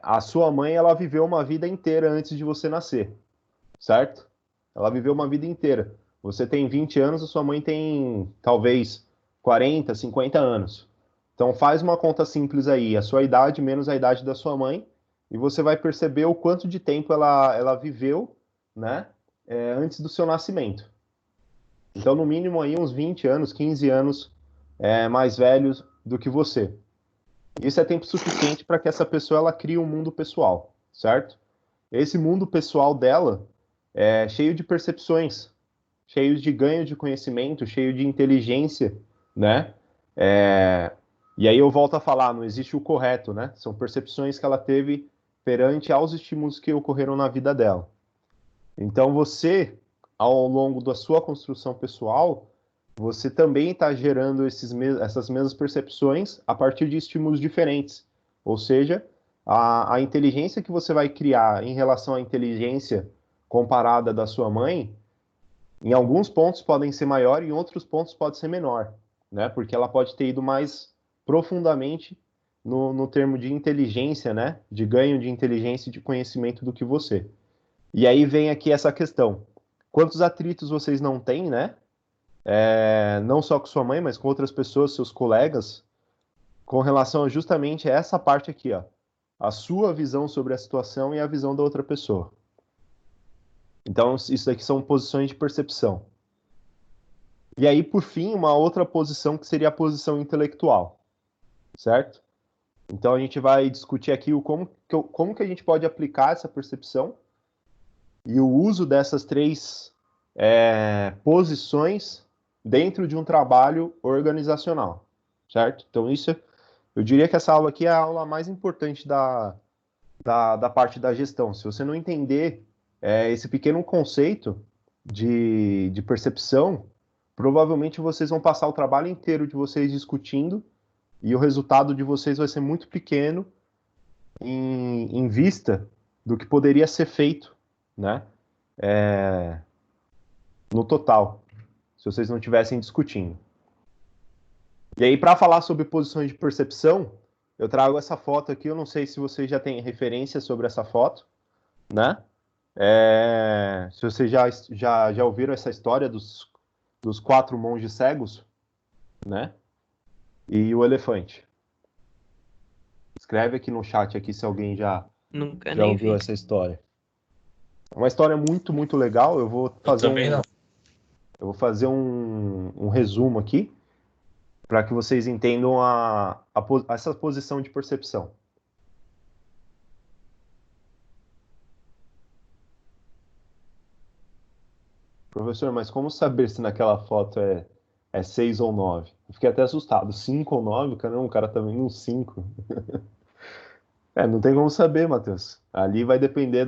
A sua mãe, ela viveu uma vida inteira antes de você nascer, certo? Ela viveu uma vida inteira. Você tem 20 anos, a sua mãe tem talvez 40, 50 anos. Então faz uma conta simples aí, a sua idade menos a idade da sua mãe, e você vai perceber o quanto de tempo ela viveu, né, antes do seu nascimento. Então, no mínimo aí uns 20 anos, 15 anos mais velhos do que você. Isso é tempo suficiente para que essa pessoa ela crie um mundo pessoal, certo? Esse mundo pessoal dela é cheio de percepções, cheio de ganho de conhecimento, cheio de inteligência, né? E aí eu volto a falar, não existe o correto, né? São percepções que ela teve perante aos estímulos que ocorreram na vida dela. Então você, ao longo da sua construção pessoal, você também está gerando essas mesmas percepções a partir de estímulos diferentes. Ou seja, a inteligência que você vai criar em relação à inteligência comparada da sua mãe, em alguns pontos podem ser maior, em outros pontos pode ser menor, né? Porque ela pode ter ido mais profundamente no termo de inteligência, né? De ganho de inteligência e de conhecimento do que você. E aí vem aqui essa questão. Quantos atritos vocês não têm, né? Não só com sua mãe, mas com outras pessoas, seus colegas, com relação a justamente essa parte aqui, ó. A sua visão sobre a situação e a visão da outra pessoa. Então, isso daqui são posições de percepção. E aí, por fim, uma outra posição que seria a posição intelectual, certo? Então, a gente vai discutir aqui como que a gente pode aplicar essa percepção e o uso dessas três posições dentro de um trabalho organizacional, certo? Então, eu diria que essa aula aqui é a aula mais importante da parte da gestão. Se você não entender esse pequeno conceito de percepção, provavelmente vocês vão passar o trabalho inteiro de vocês discutindo e o resultado de vocês vai ser muito pequeno em vista do que poderia ser feito, né? No total, se vocês não estivessem discutindo. E aí, para falar sobre posições de percepção, eu trago essa foto aqui. Eu não sei se vocês já têm referência sobre essa foto, né? Se vocês já ouviram essa história dos 4 monges cegos, né? E o elefante. Escreve aqui no chat aqui se alguém já ouviu essa história. É uma história muito, muito legal. Eu vou fazer um resumo aqui para que vocês entendam essa posição de percepção. Professor, mas como saber se naquela foto é 6 ou 9? Eu fiquei até assustado. 5 ou 9? Caramba, o cara tá vendo um 5. Não tem como saber, Matheus. Ali vai depender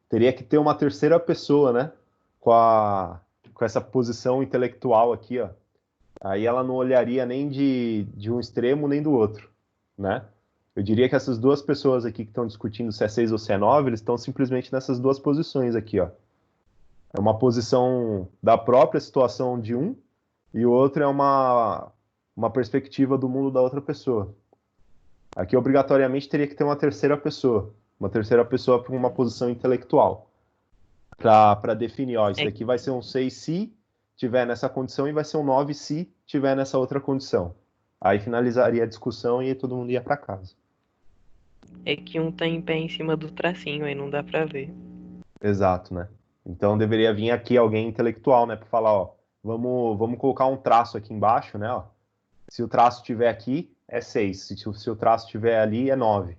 Teria que ter uma terceira pessoa, né? Com essa posição intelectual aqui, ó. Aí ela não olharia nem de um extremo nem do outro, né? Eu diria que essas duas pessoas aqui que estão discutindo se é 6 ou se é 9, eles estão simplesmente nessas duas posições aqui, ó. É uma posição da própria situação de um e o outro é uma perspectiva do mundo da outra pessoa. Aqui, obrigatoriamente, teria que ter uma terceira pessoa para uma posição intelectual, para definir, ó, isso daqui vai ser um 6 se tiver nessa condição e vai ser um 9 se tiver nessa outra condição. Aí finalizaria a discussão e todo mundo ia para casa. É que um tá em pé em cima do tracinho, aí não dá para ver. Exato, né? Então deveria vir aqui alguém intelectual, né, para falar, ó, vamos colocar um traço aqui embaixo, né, ó. Se o traço estiver aqui, é 6. Se o traço estiver ali, é 9.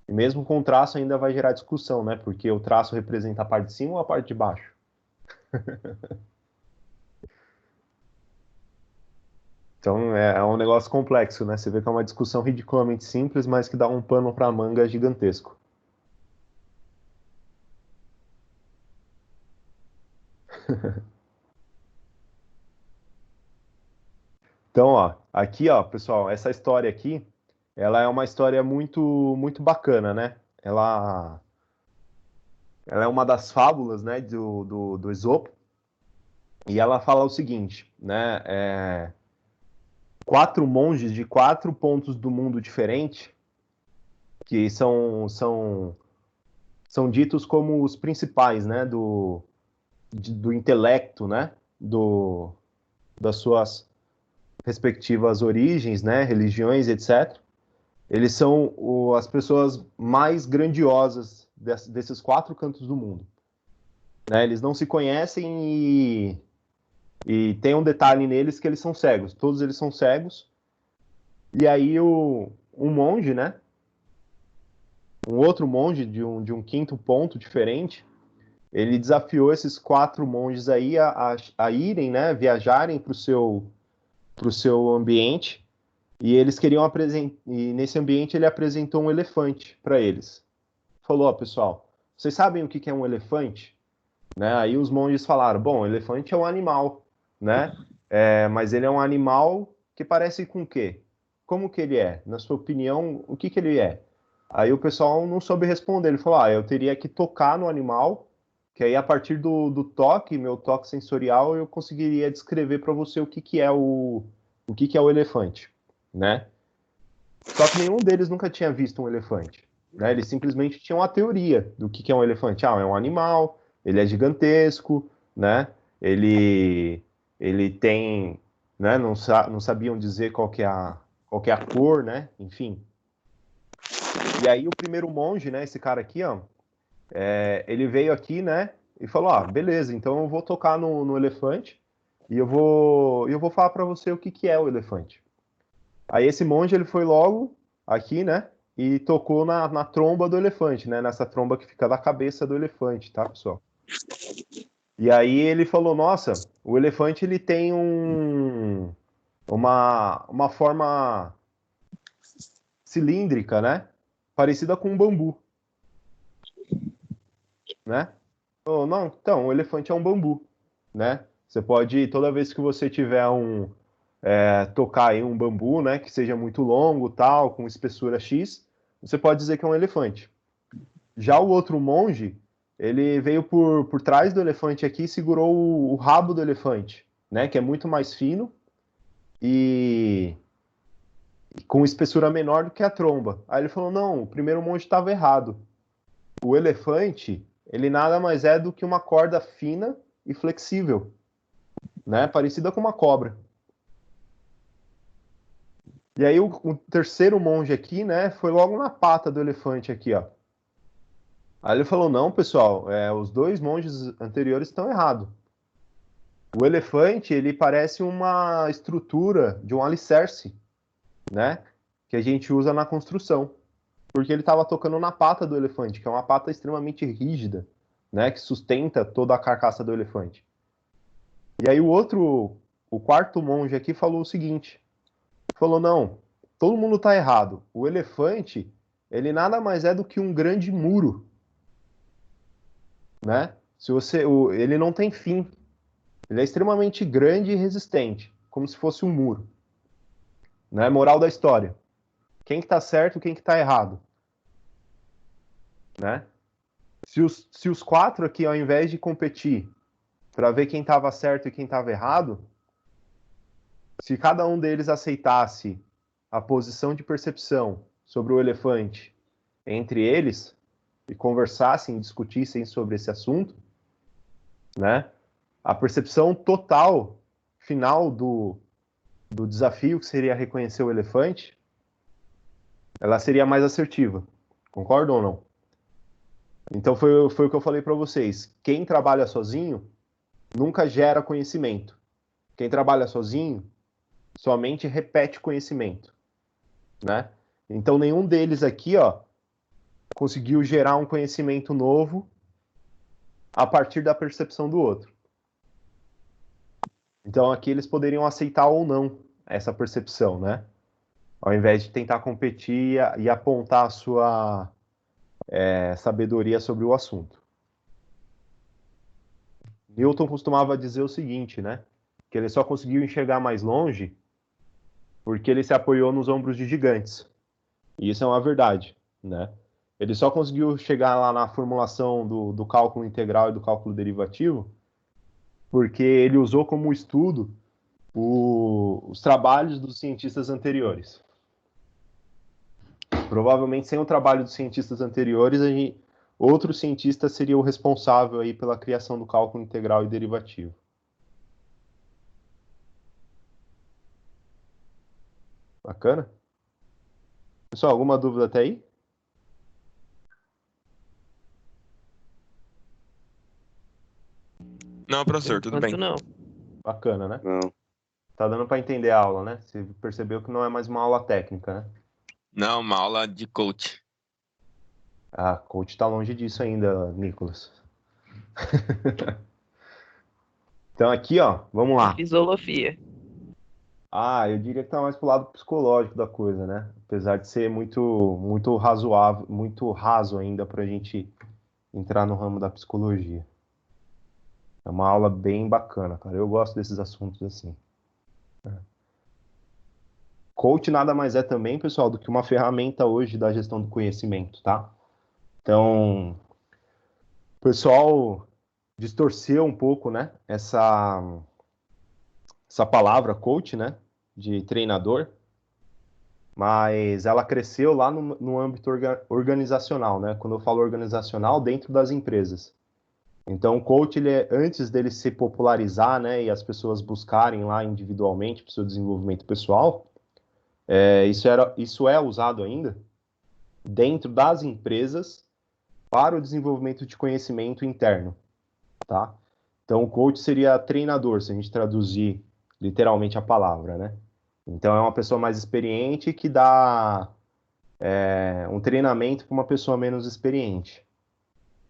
E mesmo com o traço ainda vai gerar discussão, né? Porque o traço representa a parte de cima ou a parte de baixo? Então é um negócio complexo, né? Você vê que é uma discussão ridiculamente simples, mas que dá um pano para manga gigantesco. Então, ó, aqui, ó, pessoal, essa história aqui, ela é uma história muito, muito bacana, né? Ela é uma das fábulas, né, do Esopo, e ela fala o seguinte, né? 4 monges de 4 pontos do mundo diferente, que são ditos como os principais, né, do intelecto, né, das suas respectivas origens, né, religiões, etc. Eles são as pessoas mais grandiosas desses 4 cantos do mundo. Né? Eles não se conhecem e tem um detalhe neles que eles são cegos. Todos eles são cegos. E aí um monge, né? Um outro monge de um 5º ponto diferente, ele desafiou esses 4 monges aí a irem, né? Viajarem para o seu ambiente. E eles queriam e nesse ambiente ele apresentou um elefante para eles. Falou, ó, pessoal, vocês sabem o que é um elefante? Né? Aí os monges falaram, bom, elefante é um animal, né? mas ele é um animal que parece com o quê? Como que ele é? Na sua opinião, o que que ele é? Aí o pessoal não soube responder. Ele falou: eu teria que tocar no animal, que aí a partir do toque, meu toque sensorial, eu conseguiria descrever para você o que que é o que que é o elefante, né? Só que nenhum deles nunca tinha visto um elefante, né? Eles simplesmente tinham a teoria do que é um elefante. É um animal, ele é gigantesco, né? Ele, ele tem, né? Não sabiam dizer qual que é a cor, né? Enfim. E aí o primeiro monge, né? Esse cara aqui, ó, ele veio aqui, né? E falou: beleza, então eu vou tocar no elefante e eu vou falar para você o que que é o elefante. Aí esse monge ele foi logo aqui, né? E tocou na tromba do elefante, né? Nessa tromba que fica na cabeça do elefante, tá, pessoal? E aí ele falou: nossa, o elefante ele tem uma forma cilíndrica, né? Parecida com um bambu, né? Oh, não, então, o elefante é um bambu, né? Você pode, toda vez que você tiver tocar em um bambu, né, que seja muito longo, tal, com espessura X, você pode dizer que é um elefante. Já o outro monge, ele veio por trás do elefante aqui e segurou o rabo do elefante, né, que é muito mais fino e com espessura menor do que a tromba. Aí ele falou: não, o primeiro monge estava errado. O elefante, ele nada mais é do que uma corda fina e flexível, né, parecida com uma cobra. E aí o terceiro monge aqui, né, foi logo na pata do elefante aqui, ó. Aí ele falou: não, pessoal, os dois monges anteriores estão errados. O elefante, ele parece uma estrutura de um alicerce, né, que a gente usa na construção. Porque ele estava tocando na pata do elefante, que é uma pata extremamente rígida, né, que sustenta toda a carcaça do elefante. E aí o quarto monge aqui falou o seguinte, falou: não, todo mundo está errado. O elefante, ele nada mais é do que um grande muro, né? Ele não tem fim. Ele é extremamente grande e resistente, como se fosse um muro. Né? Moral da história. Quem que tá certo, quem que tá errado? Né? Se os quatro aqui, ao invés de competir para ver quem estava certo e quem estava errado, se cada um deles aceitasse a posição de percepção sobre o elefante entre eles e conversassem, discutissem sobre esse assunto, né? A percepção total final do desafio, que seria reconhecer o elefante, ela seria mais assertiva. Concordam ou não? Então foi o que eu falei para vocês. Quem trabalha sozinho nunca gera conhecimento. Quem trabalha sozinho somente repete conhecimento, né? Então nenhum deles aqui, ó, conseguiu gerar um conhecimento novo a partir da percepção do outro. Então aqui eles poderiam aceitar ou não essa percepção, né? Ao invés de tentar competir e apontar a sua sabedoria sobre o assunto. Newton costumava dizer o seguinte, né? Que ele só conseguiu enxergar mais longe porque ele se apoiou nos ombros de gigantes. E isso é uma verdade, né? Ele só conseguiu chegar lá na formulação do cálculo integral e do cálculo derivativo porque ele usou como estudo os trabalhos dos cientistas anteriores. Provavelmente, sem o trabalho dos cientistas anteriores, outro cientista seria o responsável aí pela criação do cálculo integral e derivativo. Bacana? Pessoal, alguma dúvida até aí? Não, professor, tudo bem. Não. Bacana, né? Não. Tá dando para entender a aula, né? Você percebeu que não é mais uma aula técnica, né? Não, uma aula de coach. Ah, coach tá longe disso ainda, Nicolas. Então aqui, ó, vamos lá. Fisiologia. Eu diria que tá mais pro lado psicológico da coisa, né? Apesar de ser muito razoável, muito raso ainda pra gente entrar no ramo da psicologia. É uma aula bem bacana, cara. Eu gosto desses assuntos assim. Coach nada mais é também, pessoal, do que uma ferramenta hoje da gestão do conhecimento, tá? Então, o pessoal distorceu um pouco, né, essa palavra coach, né, de treinador, mas ela cresceu lá no âmbito organizacional, né? Quando eu falo organizacional, dentro das empresas. Então, o coach, antes dele se popularizar, né, e as pessoas buscarem lá individualmente para o seu desenvolvimento pessoal, isso é usado ainda dentro das empresas para o desenvolvimento de conhecimento interno, tá? Então, o coach seria treinador, se a gente traduzir literalmente a palavra, né? Então, é uma pessoa mais experiente que dá um treinamento para uma pessoa menos experiente,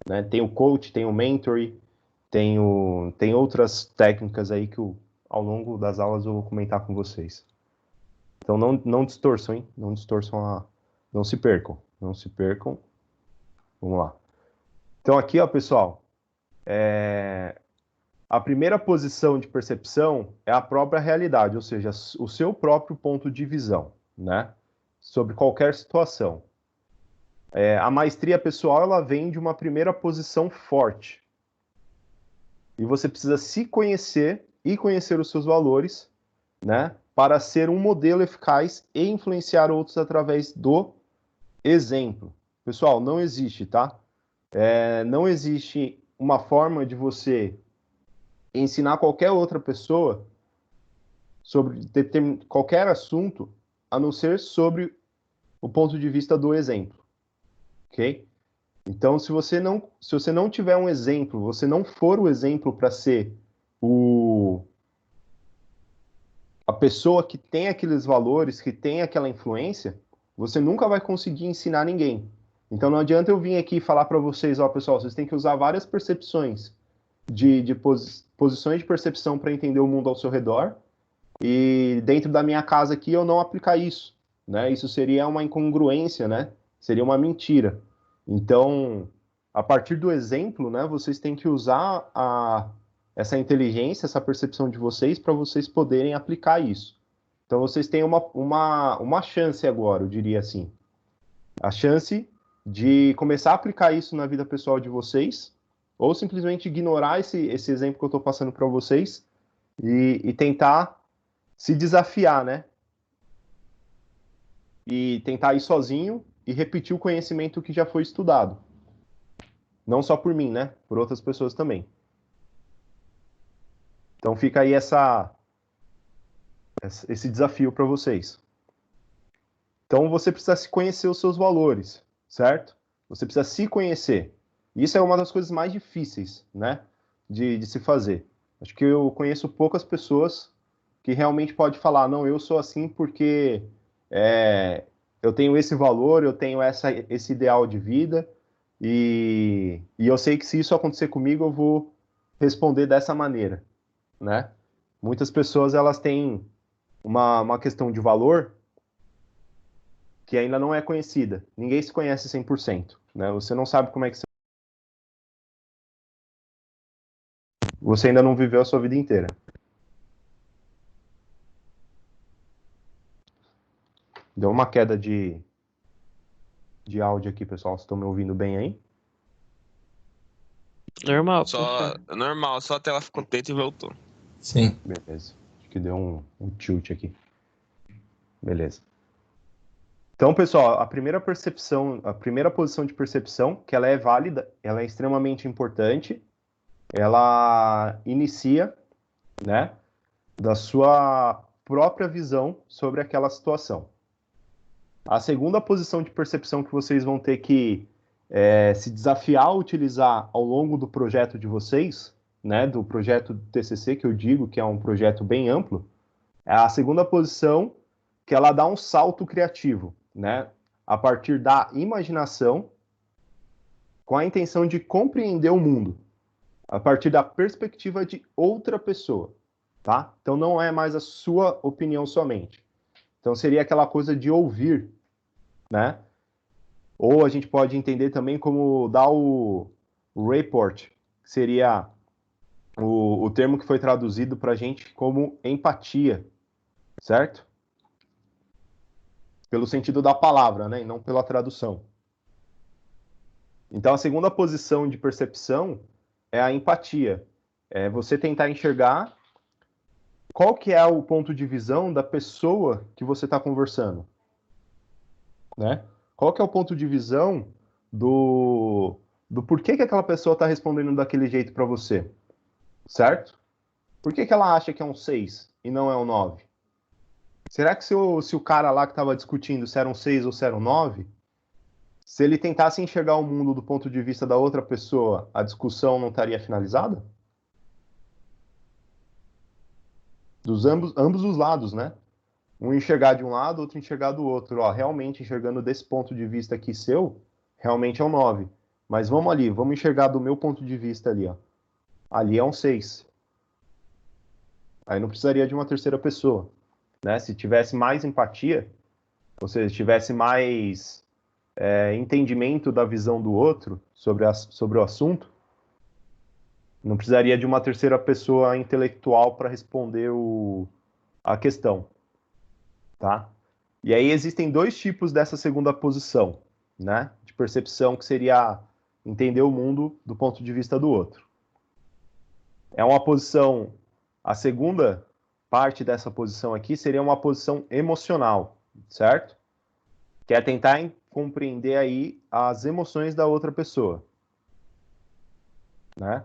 né? Tem o coach, tem o mentor, tem outras técnicas aí que ao longo das aulas eu vou comentar com vocês. Então, não distorçam, hein? Não distorçam não se percam. Não se percam. Vamos lá. Então, aqui, ó, pessoal, a primeira posição de percepção é a própria realidade, ou seja, o seu próprio ponto de visão, né? Sobre qualquer situação. A maestria pessoal, ela vem de uma primeira posição forte. E você precisa se conhecer e conhecer os seus valores, né? Para ser um modelo eficaz e influenciar outros através do exemplo. Pessoal, não existe, tá? Não existe uma forma de você ensinar qualquer outra pessoa sobre qualquer assunto, a não ser sobre o ponto de vista do exemplo, ok? Então, se você não tiver um exemplo, você não for o exemplo para ser a pessoa que tem aqueles valores, que tem aquela influência, você nunca vai conseguir ensinar ninguém. Então, não adianta eu vir aqui falar para vocês, ó, pessoal, vocês têm que usar várias percepções de posições de percepção para entender o mundo ao seu redor, e dentro da minha casa aqui eu não aplicar isso, né? Isso seria uma incongruência, né? Seria uma mentira. Então, a partir do exemplo, né, vocês têm que usar essa inteligência, essa percepção de vocês para vocês poderem aplicar isso. Então, vocês têm uma chance agora, eu diria assim. A chance de começar a aplicar isso na vida pessoal de vocês, ou simplesmente ignorar esse exemplo que eu estou passando para vocês e tentar se desafiar, né? E tentar ir sozinho e repetir o conhecimento que já foi estudado. Não só por mim, né? Por outras pessoas também. Então fica aí esse desafio para vocês. Então você precisa se conhecer os seus valores, certo? Você precisa se conhecer. Isso é uma das coisas mais difíceis, né? De se fazer. Acho que eu conheço poucas pessoas que realmente pode falar, não, eu sou assim porque eu tenho esse valor, eu tenho esse ideal de vida, e eu sei que se isso acontecer comigo, eu vou responder dessa maneira, né? Muitas pessoas, elas têm uma questão de valor que ainda não é conhecida. Ninguém se conhece 100%, né? Você não sabe como é que você ainda não viveu a sua vida inteira. Deu uma queda de áudio aqui, pessoal. Vocês estão me ouvindo bem aí? Normal, Normal, só a tela ficou preta e voltou. Sim. Beleza. Acho que deu um tilt aqui. Beleza. Então, pessoal, a primeira posição de percepção, que ela é válida, ela é extremamente importante, ela inicia, né, da sua própria visão sobre aquela situação. A segunda posição de percepção que vocês vão ter que se desafiar a utilizar ao longo do projeto de vocês, né, do projeto do TCC, que eu digo que é um projeto bem amplo, é a segunda posição que ela dá um salto criativo, né, a partir da imaginação, com a intenção de compreender o mundo, a partir da perspectiva de outra pessoa, tá? Então não é mais a sua opinião somente. Então seria aquela coisa de ouvir, né? Ou a gente pode entender também como dar o report, que seria o termo que foi traduzido para a gente como empatia, certo? Pelo sentido da palavra, né, e não pela tradução. Então, a segunda posição de percepção é a empatia. É você tentar enxergar qual que é o ponto de visão da pessoa que você está conversando, né? Qual que é o ponto de visão do porquê que aquela pessoa está respondendo daquele jeito para você, certo? Por que ela acha que é um 6 e não é um 9? Será que se o cara lá que estava discutindo se era um 6 ou se era um 9, se ele tentasse enxergar o mundo do ponto de vista da outra pessoa, a discussão não estaria finalizada? Dos ambos os lados, né? Um enxergar de um lado, outro enxergar do outro. Ó, realmente, enxergando desse ponto de vista aqui seu, realmente é um 9. Mas vamos ali, vamos enxergar do meu ponto de vista ali, ó. Ali é um 6. Aí não precisaria de uma terceira pessoa, né? Se tivesse mais empatia, ou seja, tivesse mais entendimento da visão do outro sobre o assunto, não precisaria de uma terceira pessoa intelectual para responder a questão, tá? E aí existem dois tipos dessa segunda posição, né? De percepção, que seria entender o mundo do ponto de vista do outro. É uma posição, a segunda parte dessa posição aqui seria uma posição emocional, certo? Que é tentar compreender aí as emoções da outra pessoa, né?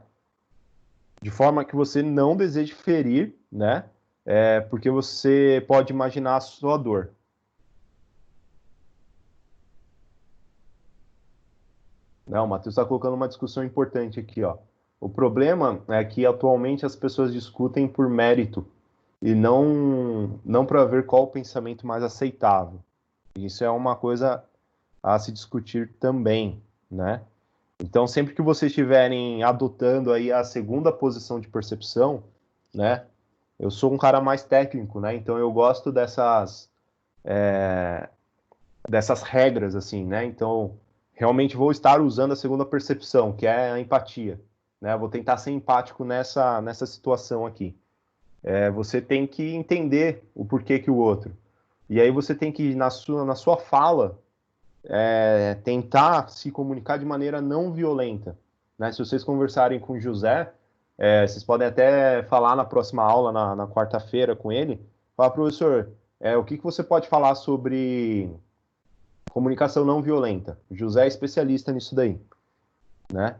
De forma que você não deseje ferir, né? Porque você pode imaginar a sua dor. Não, o Matheus está colocando uma discussão importante aqui, ó. O problema é que atualmente as pessoas discutem por mérito e não para ver qual o pensamento mais aceitável. Isso é uma coisa a se discutir também, né? Então, sempre que vocês estiverem adotando aí a segunda posição de percepção, né? Eu sou um cara mais técnico, né? Então eu gosto dessas regras, assim, né? Então, realmente vou estar usando a segunda percepção, que é a empatia, né? Vou tentar ser empático nessa situação aqui. Você tem que entender o porquê que o outro. E aí você tem que, na sua fala, tentar se comunicar de maneira não violenta, né? Se vocês conversarem com o José, vocês podem até falar na próxima aula, na quarta-feira, com ele, falar, professor, o que você pode falar sobre comunicação não violenta? O José é especialista nisso daí, né?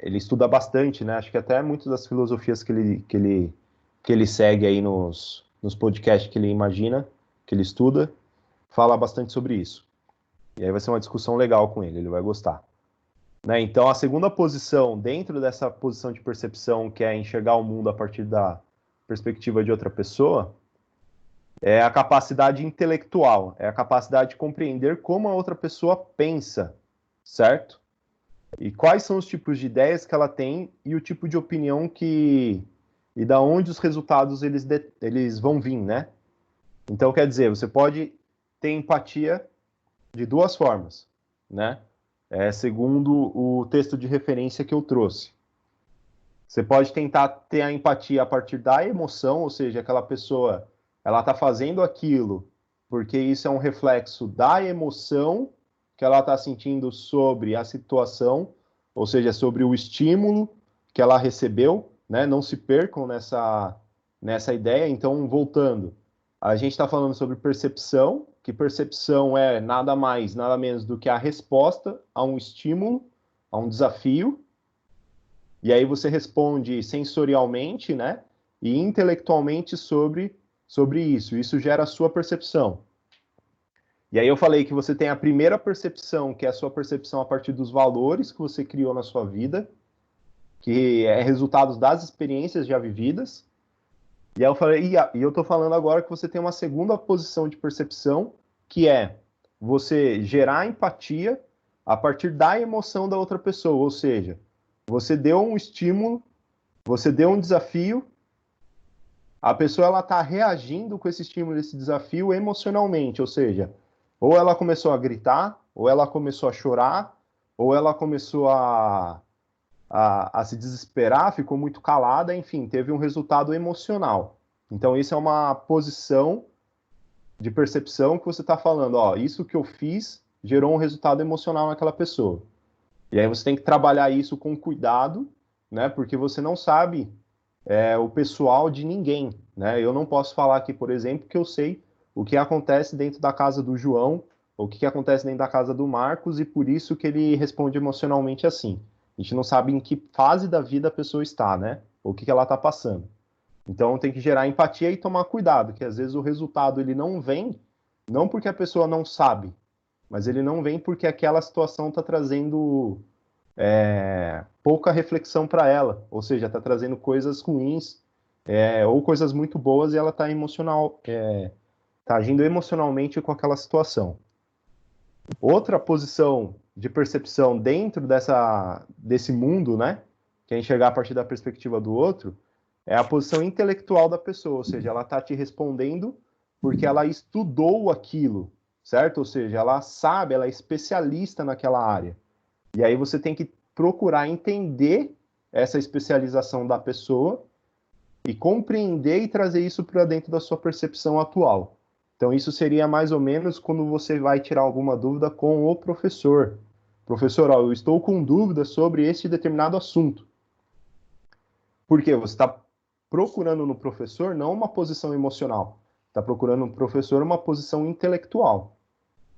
Ele estuda bastante, né? Acho que até muitas das filosofias que ele segue aí nos podcasts que ele imagina, que ele estuda, fala bastante sobre isso. E aí vai ser uma discussão legal com ele vai gostar. Né? Então, a segunda posição, dentro dessa posição de percepção, que é enxergar o mundo a partir da perspectiva de outra pessoa, é a capacidade intelectual, é a capacidade de compreender como a outra pessoa pensa, certo? E quais são os tipos de ideias que ela tem e o tipo de opinião e da onde os resultados eles vão vir, né? Então, quer dizer, você pode ter empatia de duas formas, né? Segundo o texto de referência que eu trouxe. Você pode tentar ter a empatia a partir da emoção, ou seja, aquela pessoa, ela está fazendo aquilo porque isso é um reflexo da emoção que ela está sentindo sobre a situação, ou seja, sobre o estímulo que ela recebeu, né? Não se percam nessa ideia. Então, voltando, a gente está falando sobre percepção, que percepção é nada mais, nada menos do que a resposta a um estímulo, a um desafio, e aí você responde sensorialmente, né, e intelectualmente sobre isso. Isso gera a sua percepção. E aí eu falei que você tem a primeira percepção, que é a sua percepção a partir dos valores que você criou na sua vida, que é resultado das experiências já vividas. E aí eu falei, e eu tô falando agora que você tem uma segunda posição de percepção, que é você gerar empatia a partir da emoção da outra pessoa, ou seja, você deu um estímulo, você deu um desafio, a pessoa ela tá reagindo com esse estímulo, esse desafio emocionalmente, ou seja, ou ela começou a gritar, ou ela começou a chorar, ou ela começou a se desesperar, ficou muito calada, enfim, teve um resultado emocional, Então, isso é uma posição de percepção que você está falando, ó, isso que eu fiz gerou um resultado emocional naquela pessoa. E aí você tem que trabalhar isso com cuidado, né? Porque você não sabe o pessoal de ninguém, né? Eu não posso falar aqui, por exemplo, que eu sei o que acontece dentro da casa do João, ou o que acontece dentro da casa do Marcos, e por isso que ele responde emocionalmente assim. A gente não sabe em que fase da vida a pessoa está, né? Ou o que ela está passando. Então tem que gerar empatia e tomar cuidado, que às vezes o resultado ele não vem, não porque a pessoa não sabe, mas ele não vem porque aquela situação está trazendo pouca reflexão para ela, ou seja, está trazendo coisas ruins ou coisas muito boas e ela está tá agindo emocionalmente com aquela situação. Outra posição de percepção dentro desse mundo, né, que é enxergar a partir da perspectiva do outro, é a posição intelectual da pessoa, ou seja, ela está te respondendo porque ela estudou aquilo, certo? Ou seja, ela sabe, ela é especialista naquela área. E aí você tem que procurar entender essa especialização da pessoa e compreender e trazer isso para dentro da sua percepção atual. Então, isso seria mais ou menos quando você vai tirar alguma dúvida com o professor. Professor, ó, eu estou com dúvida sobre esse determinado assunto. Por quê? Você está procurando no professor não uma posição emocional, está procurando no professor uma posição intelectual.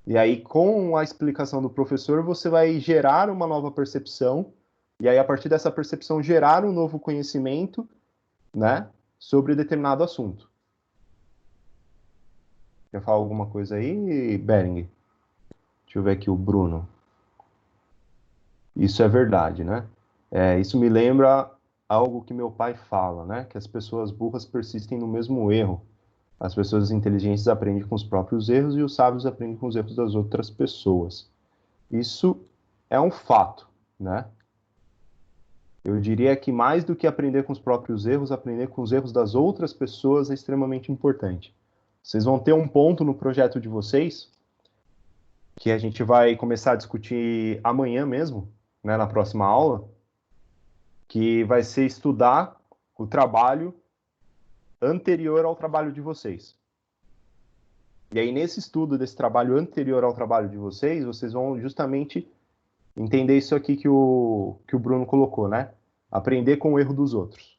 E aí, com a explicação do professor, você vai gerar uma nova percepção, e aí, a partir dessa percepção, gerar um novo conhecimento, né, sobre determinado assunto. Quer falar alguma coisa aí, Bering? Deixa eu ver aqui o Bruno. Isso é verdade, né? Isso me lembra algo que meu pai fala, né? Que as pessoas burras persistem no mesmo erro. As pessoas inteligentes aprendem com os próprios erros e os sábios aprendem com os erros das outras pessoas. Isso é um fato, né? Eu diria que mais do que aprender com os próprios erros, aprender com os erros das outras pessoas é extremamente importante. Vocês vão ter um ponto no projeto de vocês que a gente vai começar a discutir amanhã mesmo, né, na próxima aula, que vai ser estudar o trabalho anterior ao trabalho de vocês. E aí, nesse estudo desse trabalho anterior ao trabalho de vocês, vocês vão justamente entender isso aqui que o Bruno colocou, né? Aprender com o erro dos outros.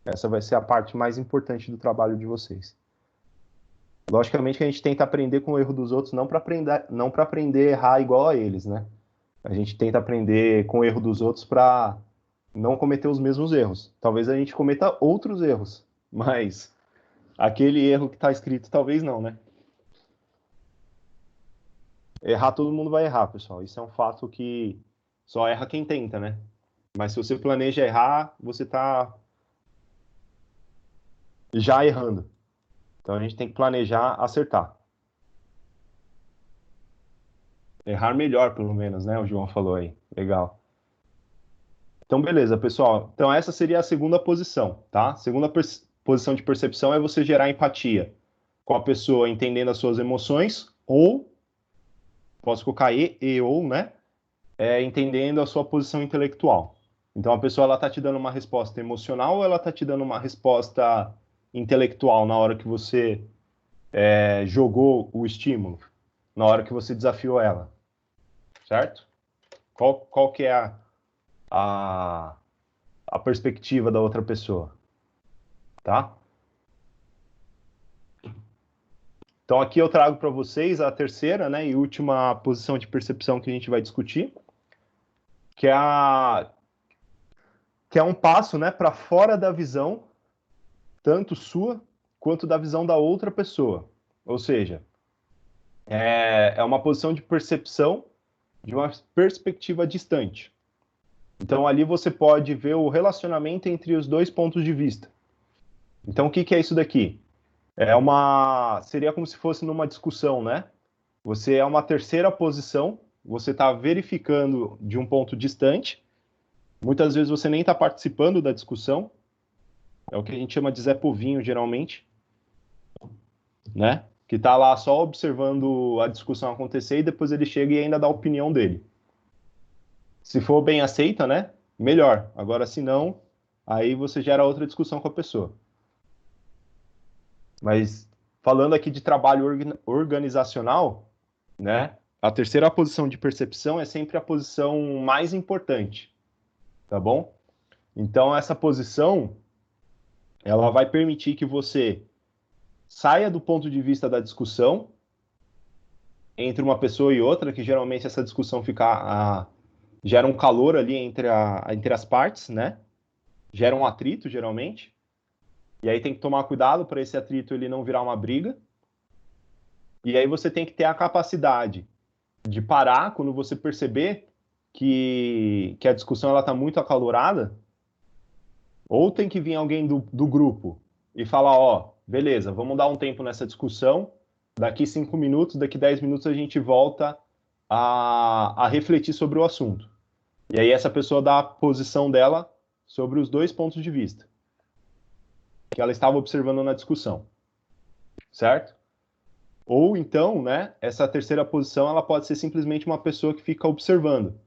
Essa vai ser a parte mais importante do trabalho de vocês. Logicamente que a gente tenta aprender com o erro dos outros, não para aprender a errar igual a eles, né? A gente tenta aprender com o erro dos outros para não cometer os mesmos erros. Talvez a gente cometa outros erros, mas aquele erro que está escrito, talvez não, né? Errar, todo mundo vai errar, pessoal. Isso é um fato que só erra quem tenta, né? Mas se você planeja errar, você está já errando. Então a gente tem que planejar, acertar. Errar melhor, pelo menos, né? O João falou aí. Legal. Então, beleza, pessoal. Então, essa seria a segunda posição, tá? Segunda posição de percepção é você gerar empatia com a pessoa, entendendo as suas emoções, ou, posso colocar ou, né? Entendendo a sua posição intelectual. Então, a pessoa, ela tá te dando uma resposta emocional ou ela tá te dando uma resposta intelectual na hora que você jogou o estímulo, na hora que você desafiou ela, certo? Qual que é a perspectiva da outra pessoa, tá? Então aqui eu trago para vocês a terceira, né, e última posição de percepção que a gente vai discutir, que é um passo, né, para fora da visão tanto sua quanto da visão da outra pessoa. Ou seja, é uma posição de percepção de uma perspectiva distante. Então, ali você pode ver o relacionamento entre os dois pontos de vista. Então, o que é isso daqui? Seria como se fosse numa discussão, né? Você é uma terceira posição, você está verificando de um ponto distante. Muitas vezes você nem está participando da discussão. É o que a gente chama de Zé Povinho, geralmente, né? Que está lá só observando a discussão acontecer e depois ele chega e ainda dá a opinião dele. Se for bem aceita, né? Melhor. Agora, se não, aí você gera outra discussão com a pessoa. Mas falando aqui de trabalho organizacional, né? A terceira posição de percepção é sempre a posição mais importante, tá bom? Então, essa posição, ela vai permitir que você saia do ponto de vista da discussão entre uma pessoa e outra, que geralmente essa discussão gera um calor ali entre as partes, né? Gera um atrito, geralmente. E aí tem que tomar cuidado para esse atrito ele não virar uma briga. E aí você tem que ter a capacidade de parar quando você perceber que a discussão está muito acalorada, ou tem que vir alguém do grupo e falar, ó, beleza, vamos dar um tempo nessa discussão, daqui 5 minutos, daqui 10 minutos a gente volta a refletir sobre o assunto. E aí essa pessoa dá a posição dela sobre os dois pontos de vista que ela estava observando na discussão, certo? Ou então, né, essa terceira posição, ela pode ser simplesmente uma pessoa que fica observando.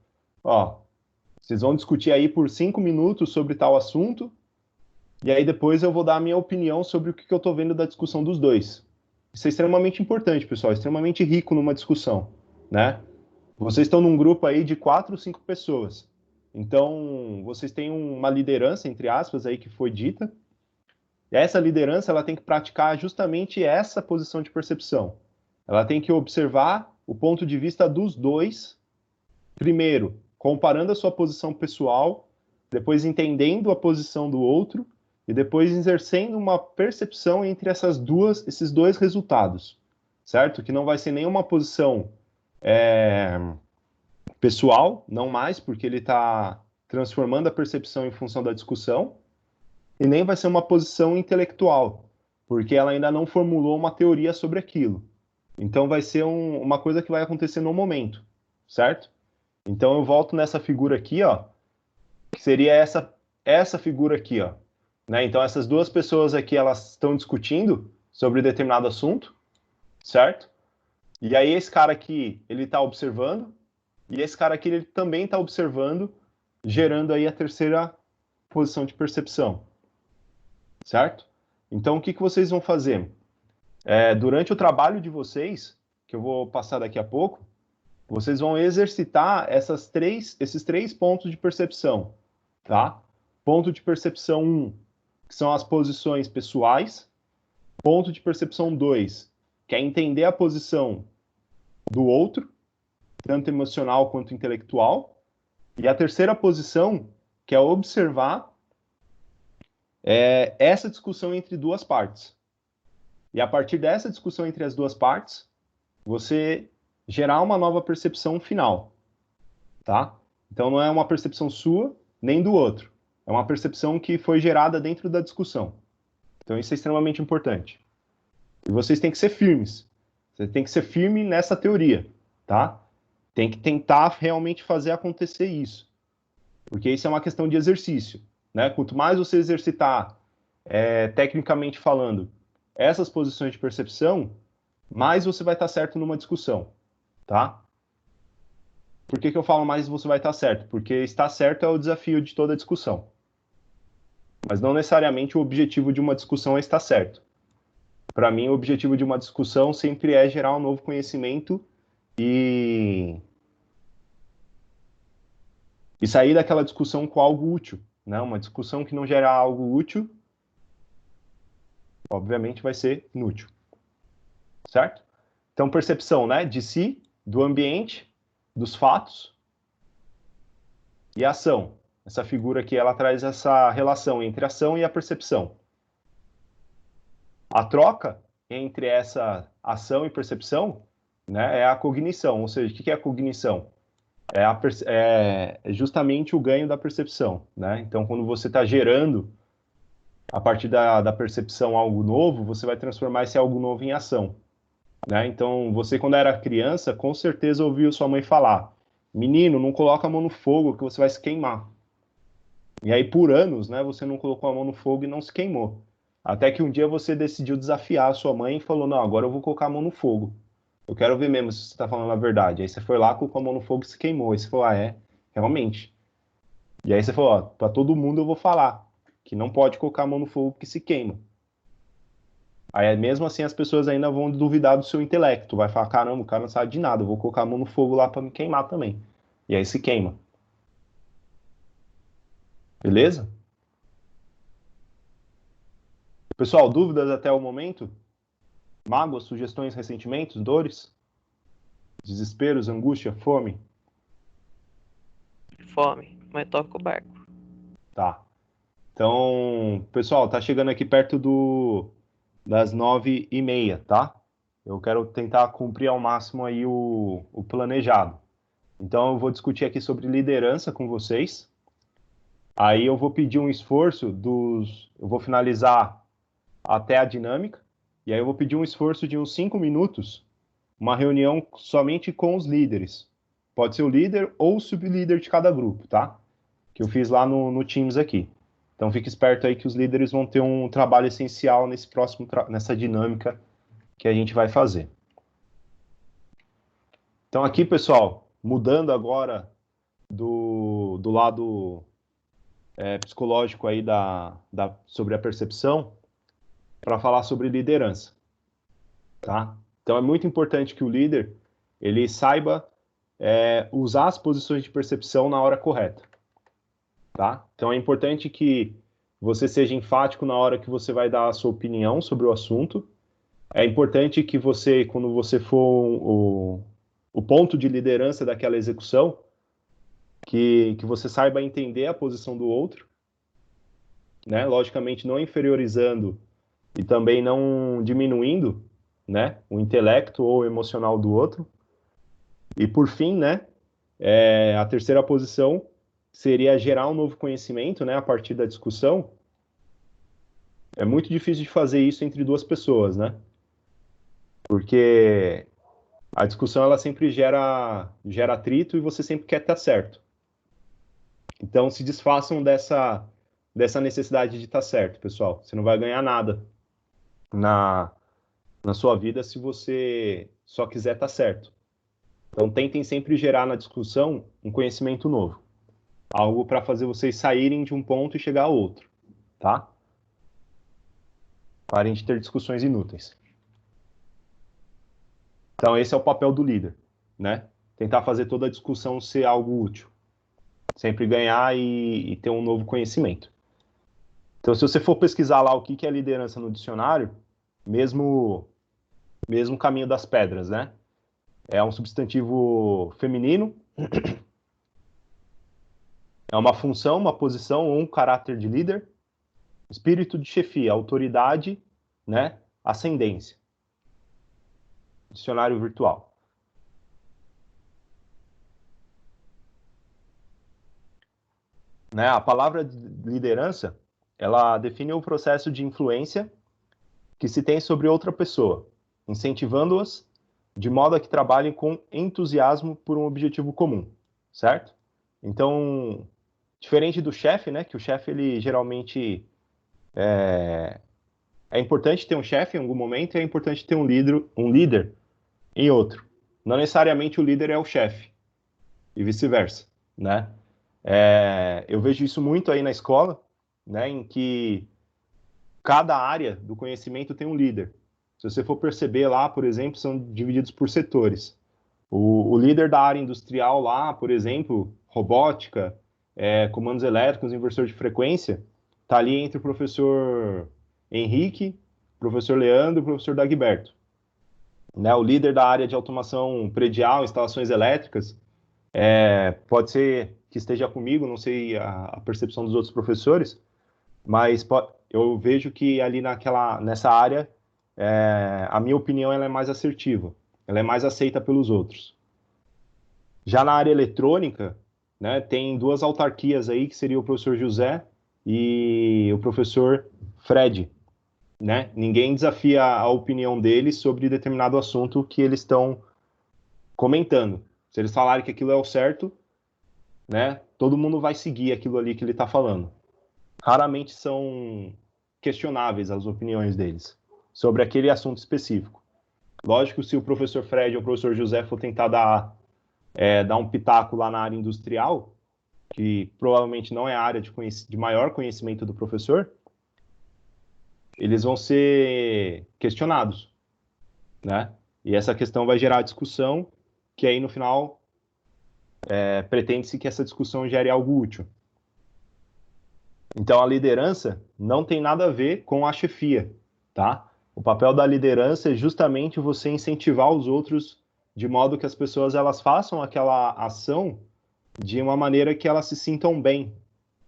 Ó, vocês vão discutir aí por 5 minutos sobre tal assunto, e aí depois eu vou dar a minha opinião sobre o que eu estou vendo da discussão dos dois. Isso é extremamente importante, pessoal, extremamente rico numa discussão, né? Vocês estão num grupo aí de 4 ou 5 pessoas. Então, vocês têm uma liderança, entre aspas, aí que foi dita. E essa liderança, ela tem que praticar justamente essa posição de percepção. Ela tem que observar o ponto de vista dos dois, primeiro, comparando a sua posição pessoal, depois entendendo a posição do outro, e depois exercendo uma percepção entre esses dois resultados, certo? Que não vai ser nenhuma posição pessoal, não mais, porque ele está transformando a percepção em função da discussão, e nem vai ser uma posição intelectual, porque ela ainda não formulou uma teoria sobre aquilo. Então vai ser uma coisa que vai acontecer no momento, certo? Então eu volto nessa figura aqui, ó, que seria essa figura aqui, ó. Né? Então essas duas pessoas aqui, elas estão discutindo sobre determinado assunto, certo? E aí esse cara aqui, ele está observando, e esse cara aqui, ele também está observando, gerando aí a terceira posição de percepção, certo? Então o que vocês vão fazer? Durante o trabalho de vocês, que eu vou passar daqui a pouco, vocês vão exercitar esses 3 pontos de percepção, tá? Ponto de percepção 1, que são as posições pessoais. Ponto de percepção 2, que é entender a posição do outro, tanto emocional quanto intelectual. E a terceira posição, que é observar essa discussão entre duas partes. E a partir dessa discussão entre as duas partes, você gerar uma nova percepção final, tá? Então não é uma percepção sua, nem do outro. É uma percepção que foi gerada dentro da discussão. Então isso é extremamente importante. E vocês têm que ser firmes. Você tem que ser firme nessa teoria, tá? Tem que tentar realmente fazer acontecer isso. Porque isso é uma questão de exercício, né? Quanto mais você exercitar, tecnicamente falando, essas posições de percepção, mais você vai estar certo numa discussão, tá? Por que eu falo mais você vai estar certo? Porque estar certo é o desafio de toda discussão. Mas não necessariamente o objetivo de uma discussão é estar certo. Para mim, o objetivo de uma discussão sempre é gerar um novo conhecimento e sair daquela discussão com algo útil, né? Uma discussão que não gera algo útil, obviamente vai ser inútil, certo? Então, percepção, né? De si, do ambiente, dos fatos e ação. Essa figura aqui, ela traz essa relação entre a ação e a percepção. A troca entre essa ação e percepção, né, é a cognição. Ou seja, o que é a cognição? É justamente o ganho da percepção, né? Então, quando você está gerando, a partir da percepção, algo novo, você vai transformar esse algo novo em ação, né? Então, você, quando era criança, com certeza ouviu sua mãe falar: menino, não coloca a mão no fogo que você vai se queimar. E aí, por anos, né, você não colocou a mão no fogo e não se queimou. Até que um dia você decidiu desafiar a sua mãe e falou: não, agora eu vou colocar a mão no fogo. Eu quero ver mesmo se você está falando a verdade. Aí você foi lá, colocou a mão no fogo e se queimou. Aí você falou: realmente. E aí você falou: ó, para todo mundo eu vou falar que não pode colocar a mão no fogo que se queima. Aí, mesmo assim, as pessoas ainda vão duvidar do seu intelecto. Vai falar, caramba, o cara não sabe de nada, eu vou colocar a mão no fogo lá para me queimar também. E aí se queima. Beleza? Pessoal, dúvidas até o momento? Mágoas, sugestões, ressentimentos, dores? Desesperos, angústia, fome? Fome, mas toca o barco. Tá. Então, pessoal, tá chegando aqui perto das 9h30, tá? Eu quero tentar cumprir ao máximo aí o planejado. Então, eu vou discutir aqui sobre liderança com vocês. Aí eu vou pedir um esforço Eu vou finalizar até a dinâmica. E aí eu vou pedir um esforço de uns 5 minutos, uma reunião somente com os líderes. Pode ser o líder ou o sublíder de cada grupo, tá? Que eu fiz lá no Teams aqui. Então fique esperto aí que os líderes vão ter um trabalho essencial nessa dinâmica que a gente vai fazer. Então aqui, pessoal, mudando agora do lado psicológico aí sobre a percepção, para falar sobre liderança, tá? Então é muito importante que o líder ele saiba usar as posições de percepção na hora correta, tá? Então é importante que você seja enfático na hora que você vai dar a sua opinião sobre o assunto. É importante que você, quando você for o ponto de liderança daquela execução, que você saiba entender a posição do outro, né? Logicamente não inferiorizando e também não diminuindo, né, o intelecto ou emocional do outro. E por fim, né, a terceira posição seria gerar um novo conhecimento, né, a partir da discussão. É muito difícil de fazer isso entre duas pessoas, né? Porque a discussão ela sempre gera atrito e você sempre quer estar certo. Então se desfaçam dessa necessidade de estar certo, pessoal. Você não vai ganhar nada na sua vida se você só quiser estar certo. Então tentem sempre gerar na discussão um conhecimento novo. Algo para fazer vocês saírem de um ponto e chegar a outro, tá? Parem de ter discussões inúteis. Então esse é o papel do líder, né? Tentar fazer toda a discussão ser algo útil. Sempre ganhar e ter um novo conhecimento. Então se você for pesquisar lá o que é liderança no dicionário, mesmo caminho das pedras, né? É um substantivo feminino, é uma função, uma posição ou um caráter de líder, espírito de chefia, autoridade, né? Ascendência. Dicionário virtual. Né? A palavra liderança, ela define o processo de influência que se tem sobre outra pessoa, incentivando-as de modo a que trabalhem com entusiasmo por um objetivo comum, certo? Então, diferente do chefe, né? Que o chefe, ele geralmente é importante ter um chefe em algum momento e é importante ter um líder em outro. Não necessariamente o líder é o chefe e vice-versa, né? Eu vejo isso muito aí na escola, né? Em que cada área do conhecimento tem um líder. Se você for perceber lá, por exemplo, são divididos por setores. O líder da área industrial lá, por exemplo, robótica, comandos elétricos, inversor de frequência, está ali entre o professor Henrique, professor Leandro e o professor Dagberto. Né, o líder da área de automação predial, instalações elétricas, pode ser que esteja comigo, não sei a percepção dos outros professores, mas eu vejo que ali nessa área, a minha opinião ela é mais assertiva, ela é mais aceita pelos outros. Já na área eletrônica, né, tem duas autarquias aí, que seria o professor José e o professor Fred, né? Ninguém desafia a opinião deles sobre determinado assunto que eles estão comentando. Se eles falarem que aquilo é o certo, né, todo mundo vai seguir aquilo ali que ele está falando. Raramente são questionáveis as opiniões deles sobre aquele assunto específico. Lógico, se o professor Fred ou o professor José for tentar dar um pitaco lá na área industrial, que provavelmente não é a área de maior conhecimento do professor, eles vão ser questionados, né? E essa questão vai gerar discussão, que aí no final pretende-se que essa discussão gere algo útil. Então a liderança não tem nada a ver com a chefia, tá? O papel da liderança é justamente você incentivar os outros de modo que as pessoas elas façam aquela ação de uma maneira que elas se sintam bem,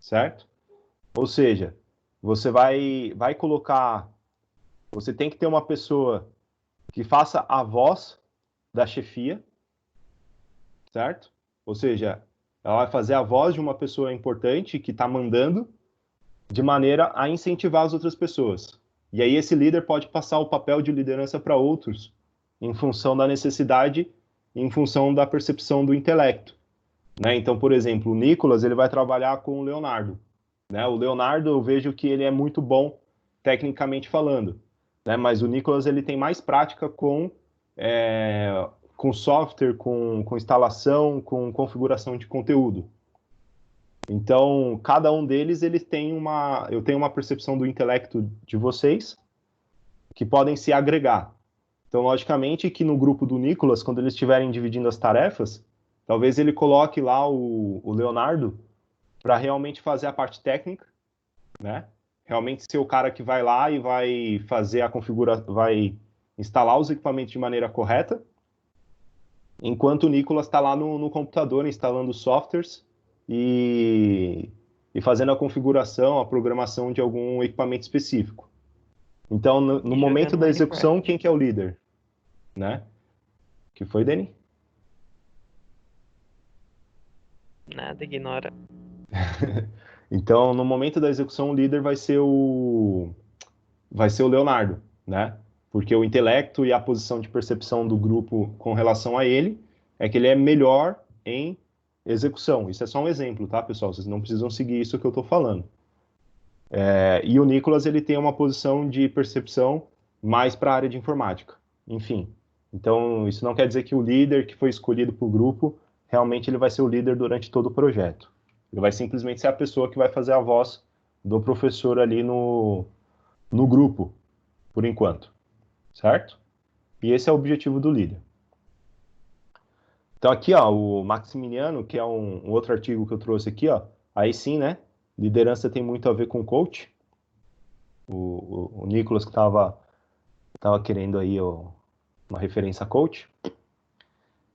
certo? Ou seja, você vai colocar, você tem que ter uma pessoa que faça a voz da chefia, certo? Ou seja, ela vai fazer a voz de uma pessoa importante que está mandando, de maneira a incentivar as outras pessoas. E aí esse líder pode passar o papel de liderança para outros, em função da necessidade, em função da percepção do intelecto, né? Então, por exemplo, o Nicolas ele vai trabalhar com o Leonardo, né? O Leonardo eu vejo que ele é muito bom tecnicamente falando, né? Mas o Nicolas ele tem mais prática com software, com instalação, com configuração de conteúdo. Então, cada um deles, eu tenho uma percepção do intelecto de vocês que podem se agregar. Então, logicamente que no grupo do Nicolas, quando eles estiverem dividindo as tarefas, talvez ele coloque lá o Leonardo para realmente fazer a parte técnica, né? Realmente ser o cara que vai lá e vai fazer a configuração, vai instalar os equipamentos de maneira correta, enquanto o Nicolas está lá no computador instalando softwares e fazendo a configuração, a programação de algum equipamento específico. Então, no momento da execução, quem que é o líder? Né? Que foi, Dani? Nada, ignora. Então, no momento da execução, o líder vai ser o Leonardo, né? Porque o intelecto e a posição de percepção do grupo com relação a ele é que ele é melhor em execução. Isso é só um exemplo, tá, pessoal? Vocês não precisam seguir isso que eu estou falando. E o Nicolas, ele tem uma posição de percepção mais para a área de informática. Enfim, então isso não quer dizer que o líder que foi escolhido para o grupo, realmente ele vai ser o líder durante todo o projeto. Ele vai simplesmente ser a pessoa que vai fazer a voz do professor ali no grupo, por enquanto. Certo? E esse é o objetivo do líder. Então aqui, ó, o Maximiliano, que é um outro artigo que eu trouxe aqui, ó, aí sim, né? Liderança tem muito a ver com coach. O Nicolas que estava querendo aí uma referência a coach.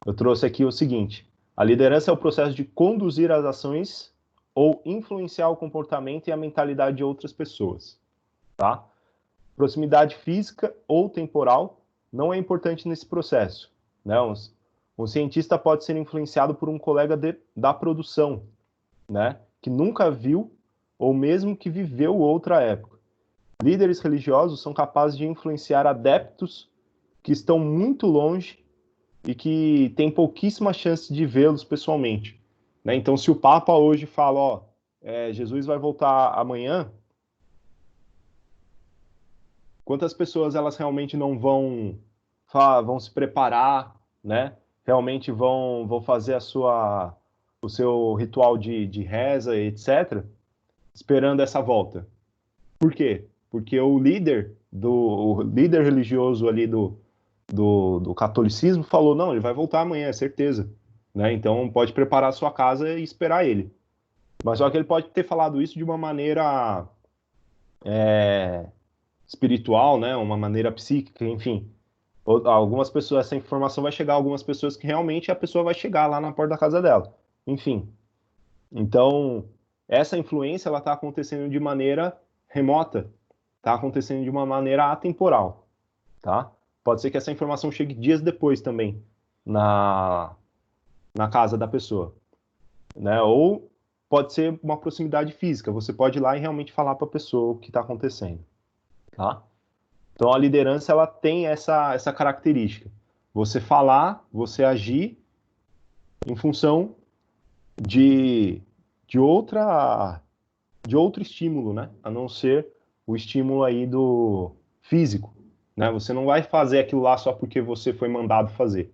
Eu trouxe aqui o seguinte: a liderança é o processo de conduzir as ações ou influenciar o comportamento e a mentalidade de outras pessoas, tá? Proximidade física ou temporal não é importante nesse processo, né? Um cientista pode ser influenciado por um colega da produção, né? Que nunca viu ou mesmo que viveu outra época. Líderes religiosos são capazes de influenciar adeptos que estão muito longe e que têm pouquíssima chance de vê-los pessoalmente, né? Então, se o Papa hoje fala, ó, Jesus vai voltar amanhã, quantas pessoas elas realmente não vão se preparar, né? Realmente vão fazer o seu ritual de reza, etc., esperando essa volta. Por quê? Porque o líder religioso ali do catolicismo falou, não, ele vai voltar amanhã, é certeza. Né? Então pode preparar a sua casa e esperar ele. Mas só que ele pode ter falado isso de uma maneira espiritual, né? Uma maneira psíquica, enfim. Algumas pessoas, essa informação vai chegar a algumas pessoas que realmente a pessoa vai chegar lá na porta da casa dela. Enfim. Então, essa influência ela está acontecendo de maneira remota, está acontecendo de uma maneira atemporal, tá? Pode ser que essa informação chegue dias depois também na casa da pessoa, né? Ou pode ser uma proximidade física, você pode ir lá e realmente falar para a pessoa o que está acontecendo, tá? Então a liderança ela tem essa característica, você falar, você agir em função de outro estímulo, né? A não ser o estímulo aí do físico, né? Você não vai fazer aquilo lá só porque você foi mandado fazer.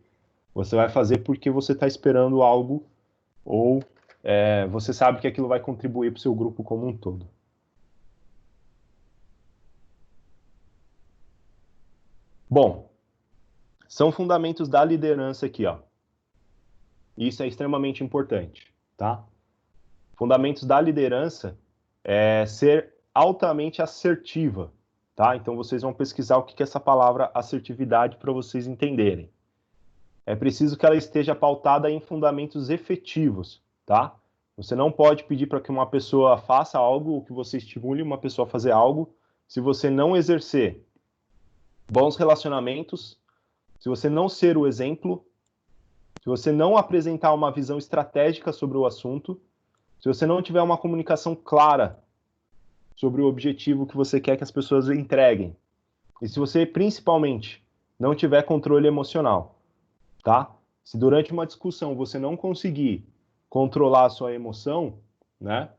Você vai fazer porque você está esperando algo ou você sabe que aquilo vai contribuir para o seu grupo como um todo. Bom, são fundamentos da liderança aqui, ó. Isso é extremamente importante, tá? Fundamentos da liderança é ser altamente assertiva, tá? Então vocês vão pesquisar o que é essa palavra assertividade para vocês entenderem. É preciso que ela esteja pautada em fundamentos efetivos, tá? Você não pode pedir para que uma pessoa faça algo, ou que você estimule uma pessoa a fazer algo, se você não exercer bons relacionamentos, se você não ser o exemplo, se você não apresentar uma visão estratégica sobre o assunto, se você não tiver uma comunicação clara sobre o objetivo que você quer que as pessoas entreguem, e se você, principalmente, não tiver controle emocional, tá? Se durante uma discussão você não conseguir controlar a sua emoção, né,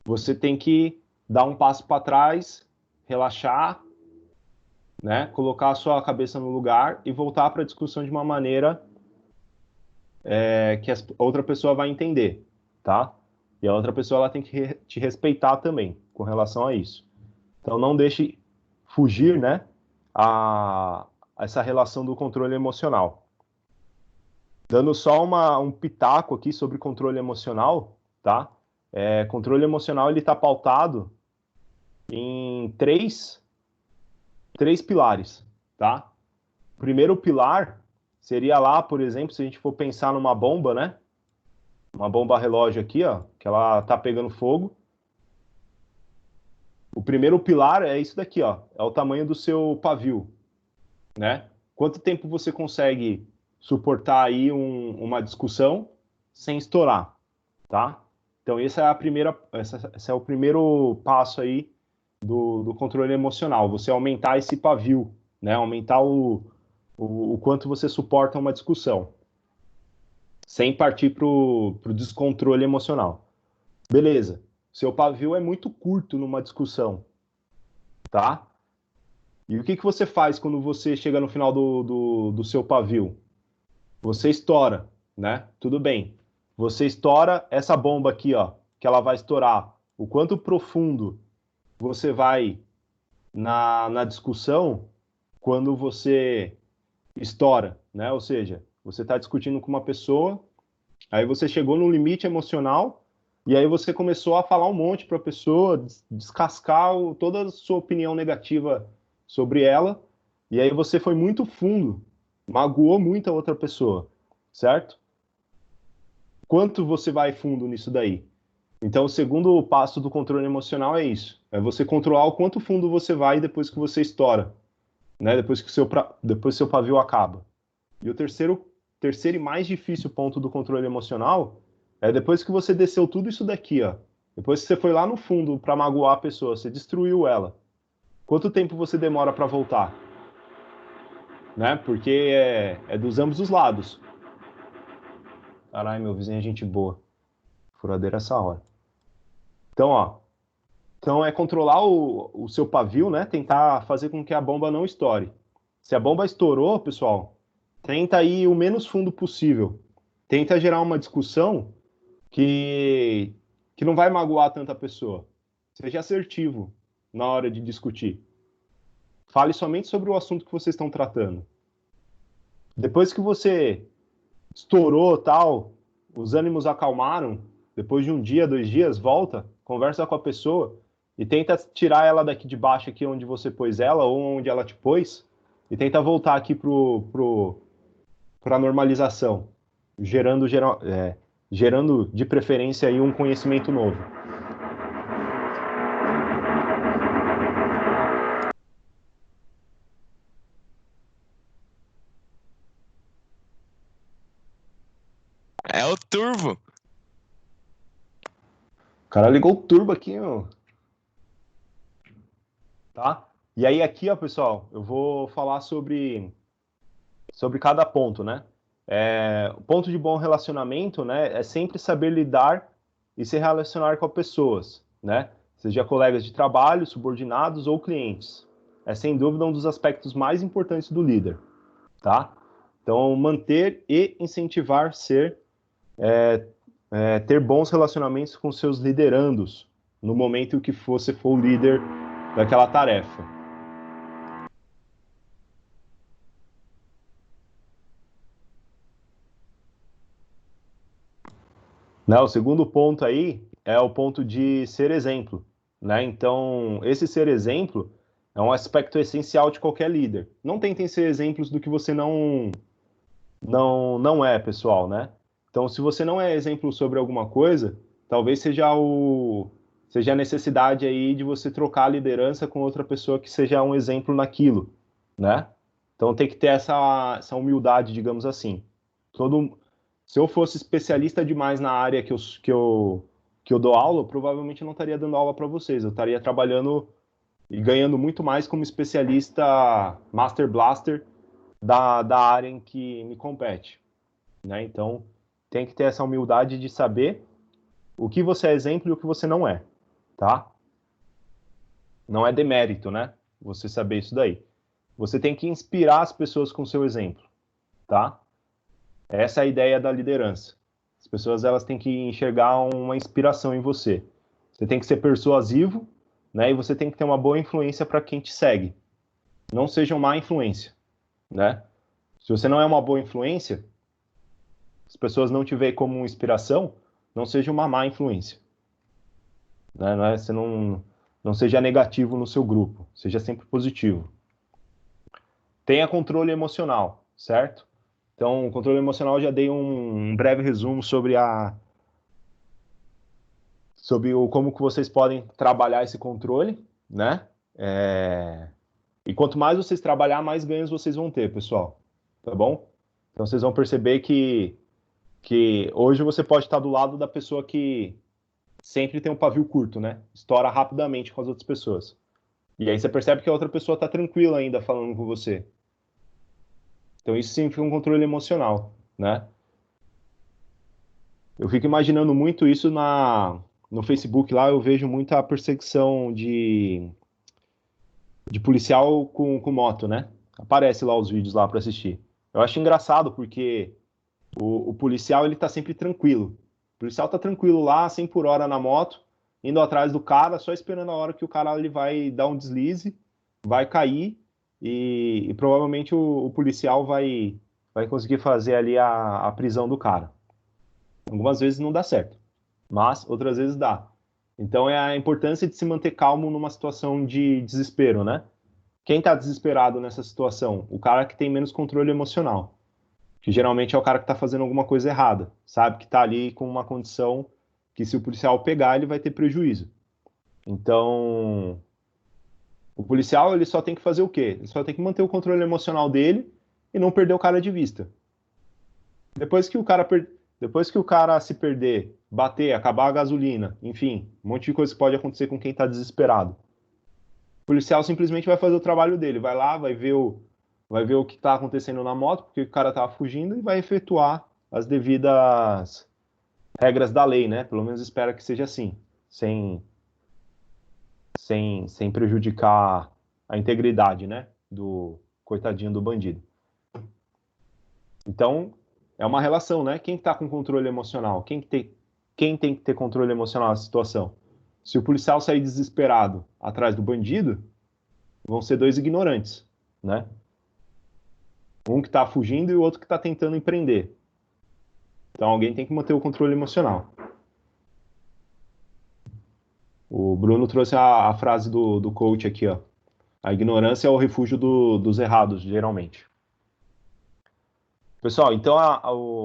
você tem que dar um passo para trás, relaxar, né, colocar a sua cabeça no lugar e voltar para a discussão de uma maneira que a outra pessoa vai entender, tá? E a outra pessoa ela tem que te respeitar também com relação a isso. Então não deixe fugir, né, a essa relação do controle emocional. Dando só um pitaco aqui sobre controle emocional, tá? Controle emocional ele está pautado em três pilares, tá? O primeiro pilar seria lá, por exemplo, se a gente for pensar numa bomba, né? Uma bomba relógio aqui, ó, que ela tá pegando fogo. O primeiro pilar é isso daqui, ó, é o tamanho do seu pavio, né? Quanto tempo você consegue suportar aí uma discussão sem estourar, tá? Então esse é o primeiro passo aí do controle emocional, você aumentar esse pavio, né? Aumentar o quanto você suporta uma discussão, sem partir para o descontrole emocional. Beleza, seu pavio é muito curto numa discussão, tá? E o que você faz quando você chega no final do seu pavio? Você estoura, né? Tudo bem. Você estoura essa bomba aqui, ó, que ela vai estourar. O quanto profundo você vai na discussão quando você estoura, né? Ou seja, você está discutindo com uma pessoa, aí você chegou no limite emocional e aí você começou a falar um monte para a pessoa, descascar toda a sua opinião negativa sobre ela, e aí você foi muito fundo, magoou muito a outra pessoa, certo? Quanto você vai fundo nisso daí? Então, o segundo passo do controle emocional é isso, é você controlar o quanto fundo você vai depois que você estoura, né? Depois que seu pavio acaba. E o terceiro e mais difícil ponto do controle emocional é depois que você desceu tudo isso daqui, ó. Depois que você foi lá no fundo para magoar a pessoa, você destruiu ela. Quanto tempo você demora para voltar? Né? Porque é dos ambos os lados. Caralho, meu vizinho é gente boa. Furadeira essa hora. Então, ó. Então é controlar o seu pavio, né? Tentar fazer com que a bomba não estoure. Se a bomba estourou, pessoal, tenta ir o menos fundo possível. Tenta gerar uma discussão que não vai magoar tanta pessoa. Seja assertivo na hora de discutir. Fale somente sobre o assunto que vocês estão tratando. Depois que você estourou, tal, os ânimos acalmaram, depois de um dia, 2 dias, volta, conversa com a pessoa e tenta tirar ela daqui de baixo, aqui onde você pôs ela, ou onde ela te pôs, e tenta voltar aqui para a normalização, gerando de preferência aí um conhecimento novo. É o turbo. O cara ligou o turbo aqui, meu. Tá? E aí aqui, ó, pessoal, eu vou falar sobre cada ponto, né? O ponto de bom relacionamento, né, é sempre saber lidar e se relacionar com as pessoas, né? Seja colegas de trabalho, subordinados ou clientes. É sem dúvida um dos aspectos mais importantes do líder, tá? Então, manter e incentivar ter bons relacionamentos com seus liderandos no momento que você for o líder daquela tarefa. Né? O segundo ponto aí é o ponto de ser exemplo, né? Então, esse ser exemplo é um aspecto essencial de qualquer líder. Não tentem ser exemplos do que você não é, pessoal, né? Então, se você não é exemplo sobre alguma coisa, talvez seja a necessidade aí de você trocar a liderança com outra pessoa que seja um exemplo naquilo, né? Então, tem que ter essa humildade, digamos assim. Se eu fosse especialista demais na área que eu dou aula, eu provavelmente não estaria dando aula para vocês. Eu estaria trabalhando e ganhando muito mais como especialista Master Blaster da área em que me compete, né? Então, tem que ter essa humildade de saber o que você é exemplo e o que você não é, tá? Não é demérito, né? Você saber isso daí. Você tem que inspirar as pessoas com o seu exemplo, tá? Essa é a ideia da liderança. As pessoas elas têm que enxergar uma inspiração em você. Você tem que ser persuasivo, né? E você tem que ter uma boa influência para quem te segue. Não seja uma má influência, né? Se você não é uma boa influência, as pessoas não te veem como uma inspiração, não seja uma má influência, né? Você não seja negativo no seu grupo, seja sempre positivo. Tenha controle emocional, certo? Então, o controle emocional eu já dei um breve resumo sobre como que vocês podem trabalhar esse controle, né? E quanto mais vocês trabalhar, mais ganhos vocês vão ter, pessoal. Tá bom? Então, vocês vão perceber que hoje você pode estar do lado da pessoa que sempre tem um pavio curto, né? Estoura rapidamente com as outras pessoas. E aí você percebe que a outra pessoa está tranquila ainda falando com você. Então, isso significa um controle emocional, né? Eu fico imaginando muito isso no Facebook lá, eu vejo muita perseguição de policial com moto, né? Aparece lá os vídeos lá para assistir. Eu acho engraçado porque o policial ele tá sempre tranquilo. O policial tá tranquilo lá, 100 por hora na moto, indo atrás do cara, só esperando a hora que o cara ele vai dar um deslize, vai cair e provavelmente o policial vai conseguir fazer ali a prisão do cara. Algumas vezes não dá certo, mas outras vezes dá. Então é a importância de se manter calmo numa situação de desespero, né? Quem está desesperado nessa situação? O cara que tem menos controle emocional, que geralmente é o cara que está fazendo alguma coisa errada, sabe? Que está ali com uma condição que se o policial pegar, ele vai ter prejuízo. Então, o policial ele só tem que fazer o quê? Ele só tem que manter o controle emocional dele e não perder o cara de vista. Depois que o cara se perder, bater, acabar a gasolina, enfim, um monte de coisa que pode acontecer com quem está desesperado. O policial simplesmente vai fazer o trabalho dele, vai lá, vai ver o que está acontecendo na moto, porque o cara estava fugindo e vai efetuar as devidas regras da lei, né? Pelo menos espera que seja assim, sem prejudicar a integridade, né? Do coitadinho do bandido. Então, é uma relação, né? Quem está com controle emocional? Quem tem que ter controle emocional nessa situação? Se o policial sair desesperado atrás do bandido, vão ser dois ignorantes, né? Um que está fugindo e o outro que está tentando empreender. Então alguém tem que manter o controle emocional. O Bruno trouxe a frase do coach aqui, ó. A ignorância é o refúgio dos errados, geralmente. Pessoal, então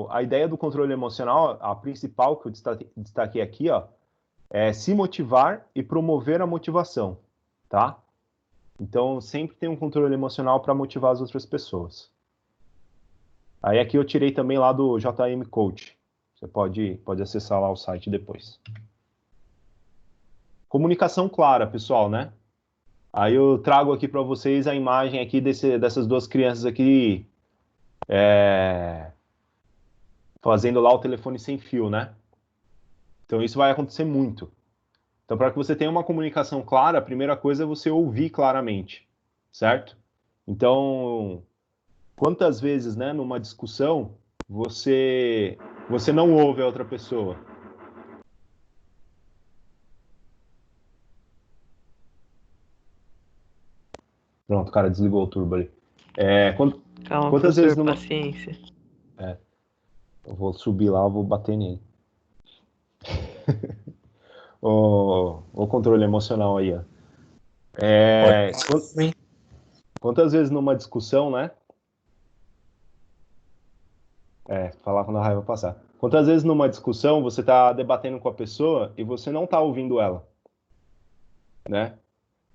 a ideia do controle emocional, a principal que eu destaquei aqui, ó, é se motivar e promover a motivação, tá? Então sempre tem um controle emocional para motivar as outras pessoas. Aí aqui eu tirei também lá do JM Coach. Você pode acessar lá o site depois. Comunicação clara, pessoal, né? Aí eu trago aqui para vocês a imagem aqui dessas duas crianças aqui fazendo lá o telefone sem fio, né? Então isso vai acontecer muito. Então para que você tenha uma comunicação clara, a primeira coisa é você ouvir claramente, certo? Então, quantas vezes, né, numa discussão, você não ouve a outra pessoa? Pronto, o cara desligou o turbo ali. Calma, Quantas professor, vezes paciência. Eu vou subir lá, eu vou bater nele. o controle emocional aí, ó. Sim. Quantas vezes numa discussão, né? Falar quando a raiva passar. Quantas vezes numa discussão você está debatendo com a pessoa e você não está ouvindo ela, né?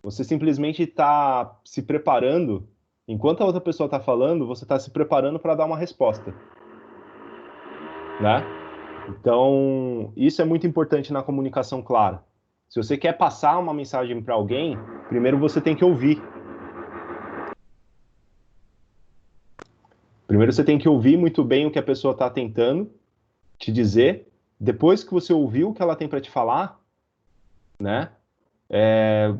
Você simplesmente está se preparando, enquanto a outra pessoa está falando, você está se preparando para dar uma resposta, né? Então, isso é muito importante na comunicação clara. Se você quer passar uma mensagem para alguém, primeiro você tem que ouvir. Primeiro você tem que ouvir muito bem o que a pessoa está tentando te dizer. Depois que você ouviu o que ela tem para te falar, né?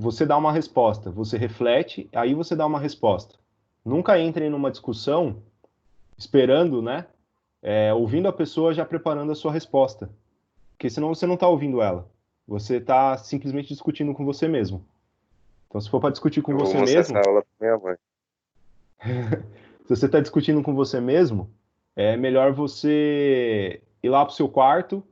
Você dá uma resposta. Você reflete, aí você dá uma resposta. Nunca entre numa discussão esperando, né? Ouvindo a pessoa já preparando a sua resposta. Porque senão você não está ouvindo ela. Você está simplesmente discutindo com você mesmo. Então, se for para discutir com Eu vou você mostrar mesmo, essa aula pra minha mãe. se você está discutindo com você mesmo, é melhor você ir lá para o seu quarto,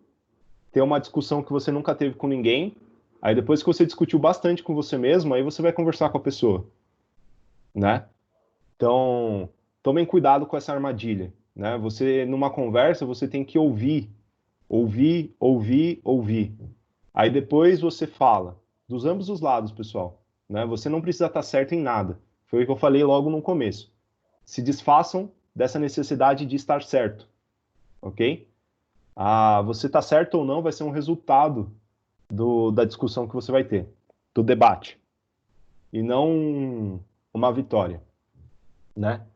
ter uma discussão que você nunca teve com ninguém. Aí depois que você discutiu bastante com você mesmo, aí você vai conversar com a pessoa, né? Então, tomem cuidado com essa armadilha, né? Você, numa conversa, você tem que ouvir, ouvir, ouvir, ouvir. Aí depois você fala, dos ambos os lados, pessoal, né? Você não precisa estar certo em nada. Foi o que eu falei logo no começo. Se desfaçam dessa necessidade de estar certo, ok? Você tá certo ou não vai ser um resultado da discussão que você vai ter, do debate, e não uma vitória, né?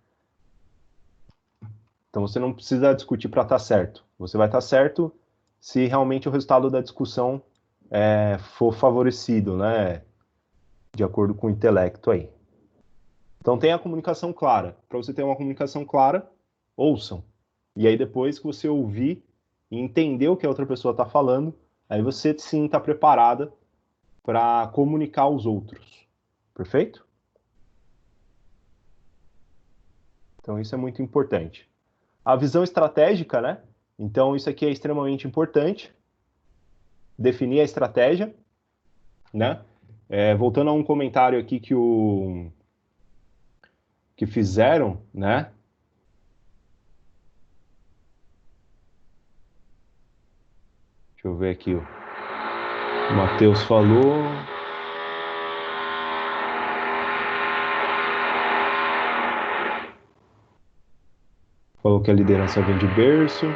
Então você não precisa discutir para estar certo. Você vai estar certo se realmente o resultado da discussão for favorecido, né? De acordo com o intelecto aí. Então tenha a comunicação clara. Para você ter uma comunicação clara, ouçam. E aí depois que você ouvir e entender o que a outra pessoa está falando, aí você sim está preparada para comunicar aos outros. Perfeito? Então isso é muito importante. A visão estratégica, né? Então isso aqui é extremamente importante. Definir a estratégia, né? Voltando a um comentário aqui que fizeram, né? Deixa eu ver aqui. O Matheus falou. Falou que a liderança vem de berço.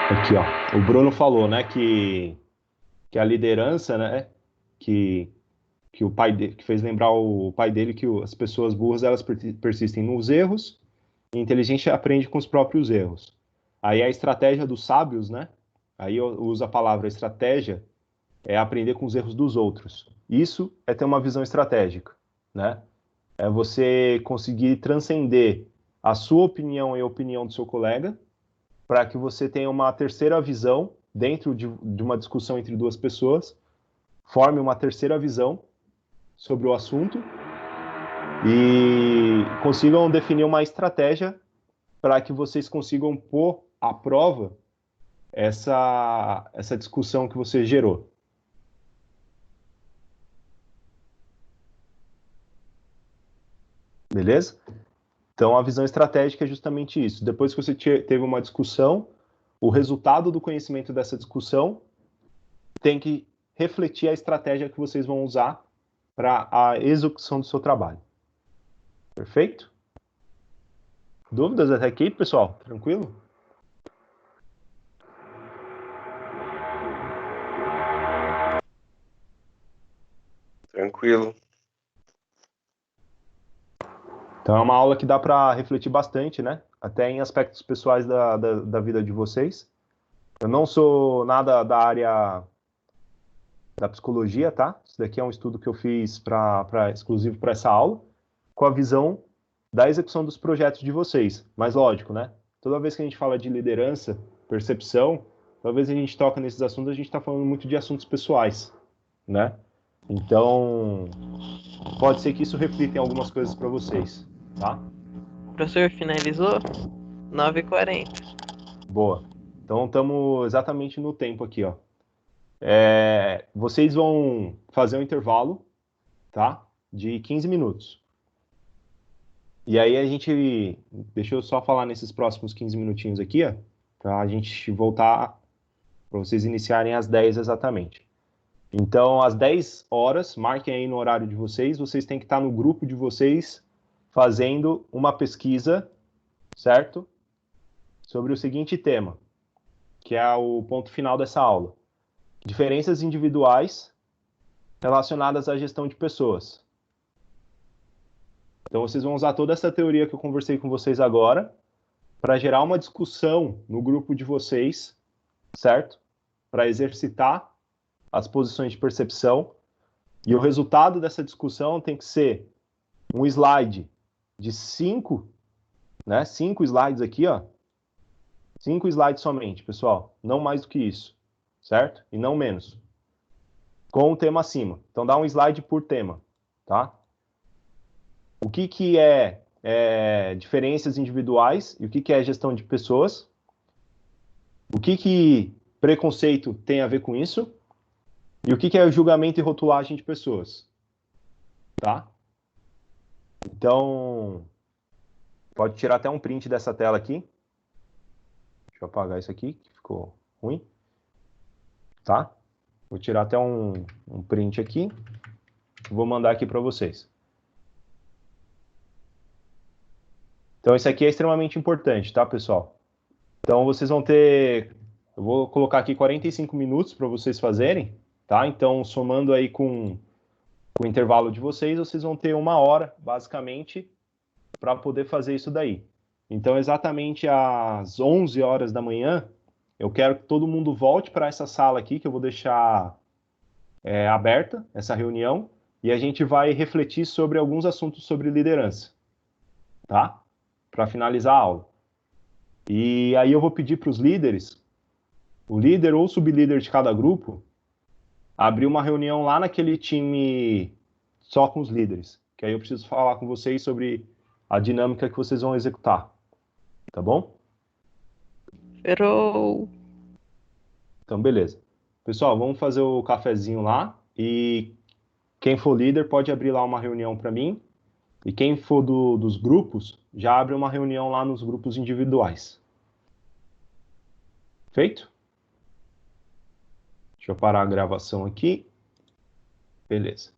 Aqui, ó. O Bruno falou, né, que a liderança, né, que o pai dele, que fez lembrar o pai dele que as pessoas burras elas persistem nos erros e a inteligência aprende com os próprios erros. Aí a estratégia dos sábios, né? Aí eu uso a palavra estratégia, é aprender com os erros dos outros. Isso é ter uma visão estratégica, né? É você conseguir transcender a sua opinião e a opinião do seu colega para que você tenha uma terceira visão dentro de uma discussão entre duas pessoas, forme uma terceira visão sobre o assunto e consigam definir uma estratégia para que vocês consigam pôr à prova essa discussão que você gerou. Beleza? Então, a visão estratégica é justamente isso. Depois que você teve uma discussão, o resultado do conhecimento dessa discussão tem que refletir a estratégia que vocês vão usar para a execução do seu trabalho. Perfeito? Dúvidas até aqui, pessoal? Tranquilo? Tranquilo. Então é uma aula que dá para refletir bastante, né? Até em aspectos pessoais da vida de vocês. Eu não sou nada da área da psicologia, tá? Isso daqui é um estudo que eu fiz exclusivo para essa aula, com a visão da execução dos projetos de vocês. Mas lógico, né? Toda vez que a gente fala de liderança, percepção, toda vez que a gente toca nesses assuntos, a gente está falando muito de assuntos pessoais, né? Então, pode ser que isso reflita em algumas coisas para vocês, tá? O professor finalizou? 9h40. Boa. Então, estamos exatamente no tempo aqui, ó. Vocês vão fazer um intervalo, tá? De 15 minutos. E aí deixa eu só falar nesses próximos 15 minutinhos aqui, ó, pra gente voltar, para vocês iniciarem às 10 exatamente. Então, às 10 horas, marquem aí no horário de vocês têm que estar no grupo de vocês fazendo uma pesquisa, certo? Sobre o seguinte tema, que é o ponto final dessa aula. Diferenças individuais relacionadas à gestão de pessoas. Então, vocês vão usar toda essa teoria que eu conversei com vocês agora para gerar uma discussão no grupo de vocês, certo? Para exercitar as posições de percepção. E o resultado dessa discussão tem que ser um slide de 5, né? 5 slides aqui, ó. 5 slides somente, pessoal. Não mais do que isso, certo? E não menos. Com o tema acima. Então, dá um slide por tema, tá? O que é diferenças individuais e o que é gestão de pessoas? O que preconceito tem a ver com isso? E o que é julgamento e rotulagem de pessoas? Tá? Então, pode tirar até um print dessa tela aqui. Deixa eu apagar isso aqui, que ficou ruim. Tá? Vou tirar até um print aqui. Vou mandar aqui para vocês. Então, isso aqui é extremamente importante, tá, pessoal? Então, vocês vão ter... Eu vou colocar aqui 45 minutos para vocês fazerem, tá? Então, somando aí com o intervalo de vocês vão ter 1 hora, basicamente, para poder fazer isso daí. Então, exatamente às 11 horas da manhã, eu quero que todo mundo volte para essa sala aqui, que eu vou deixar aberta, essa reunião, e a gente vai refletir sobre alguns assuntos sobre liderança, tá? Para finalizar a aula. E aí eu vou pedir para os líderes, o líder ou sublíder de cada grupo, abrir uma reunião lá naquele time só com os líderes, que aí eu preciso falar com vocês sobre a dinâmica que vocês vão executar, tá bom? Errou. Então, beleza. Pessoal, vamos fazer o cafezinho lá e quem for líder pode abrir lá uma reunião para mim e quem for dos grupos já abre uma reunião lá nos grupos individuais. Feito? Deixa eu parar a gravação aqui. Beleza.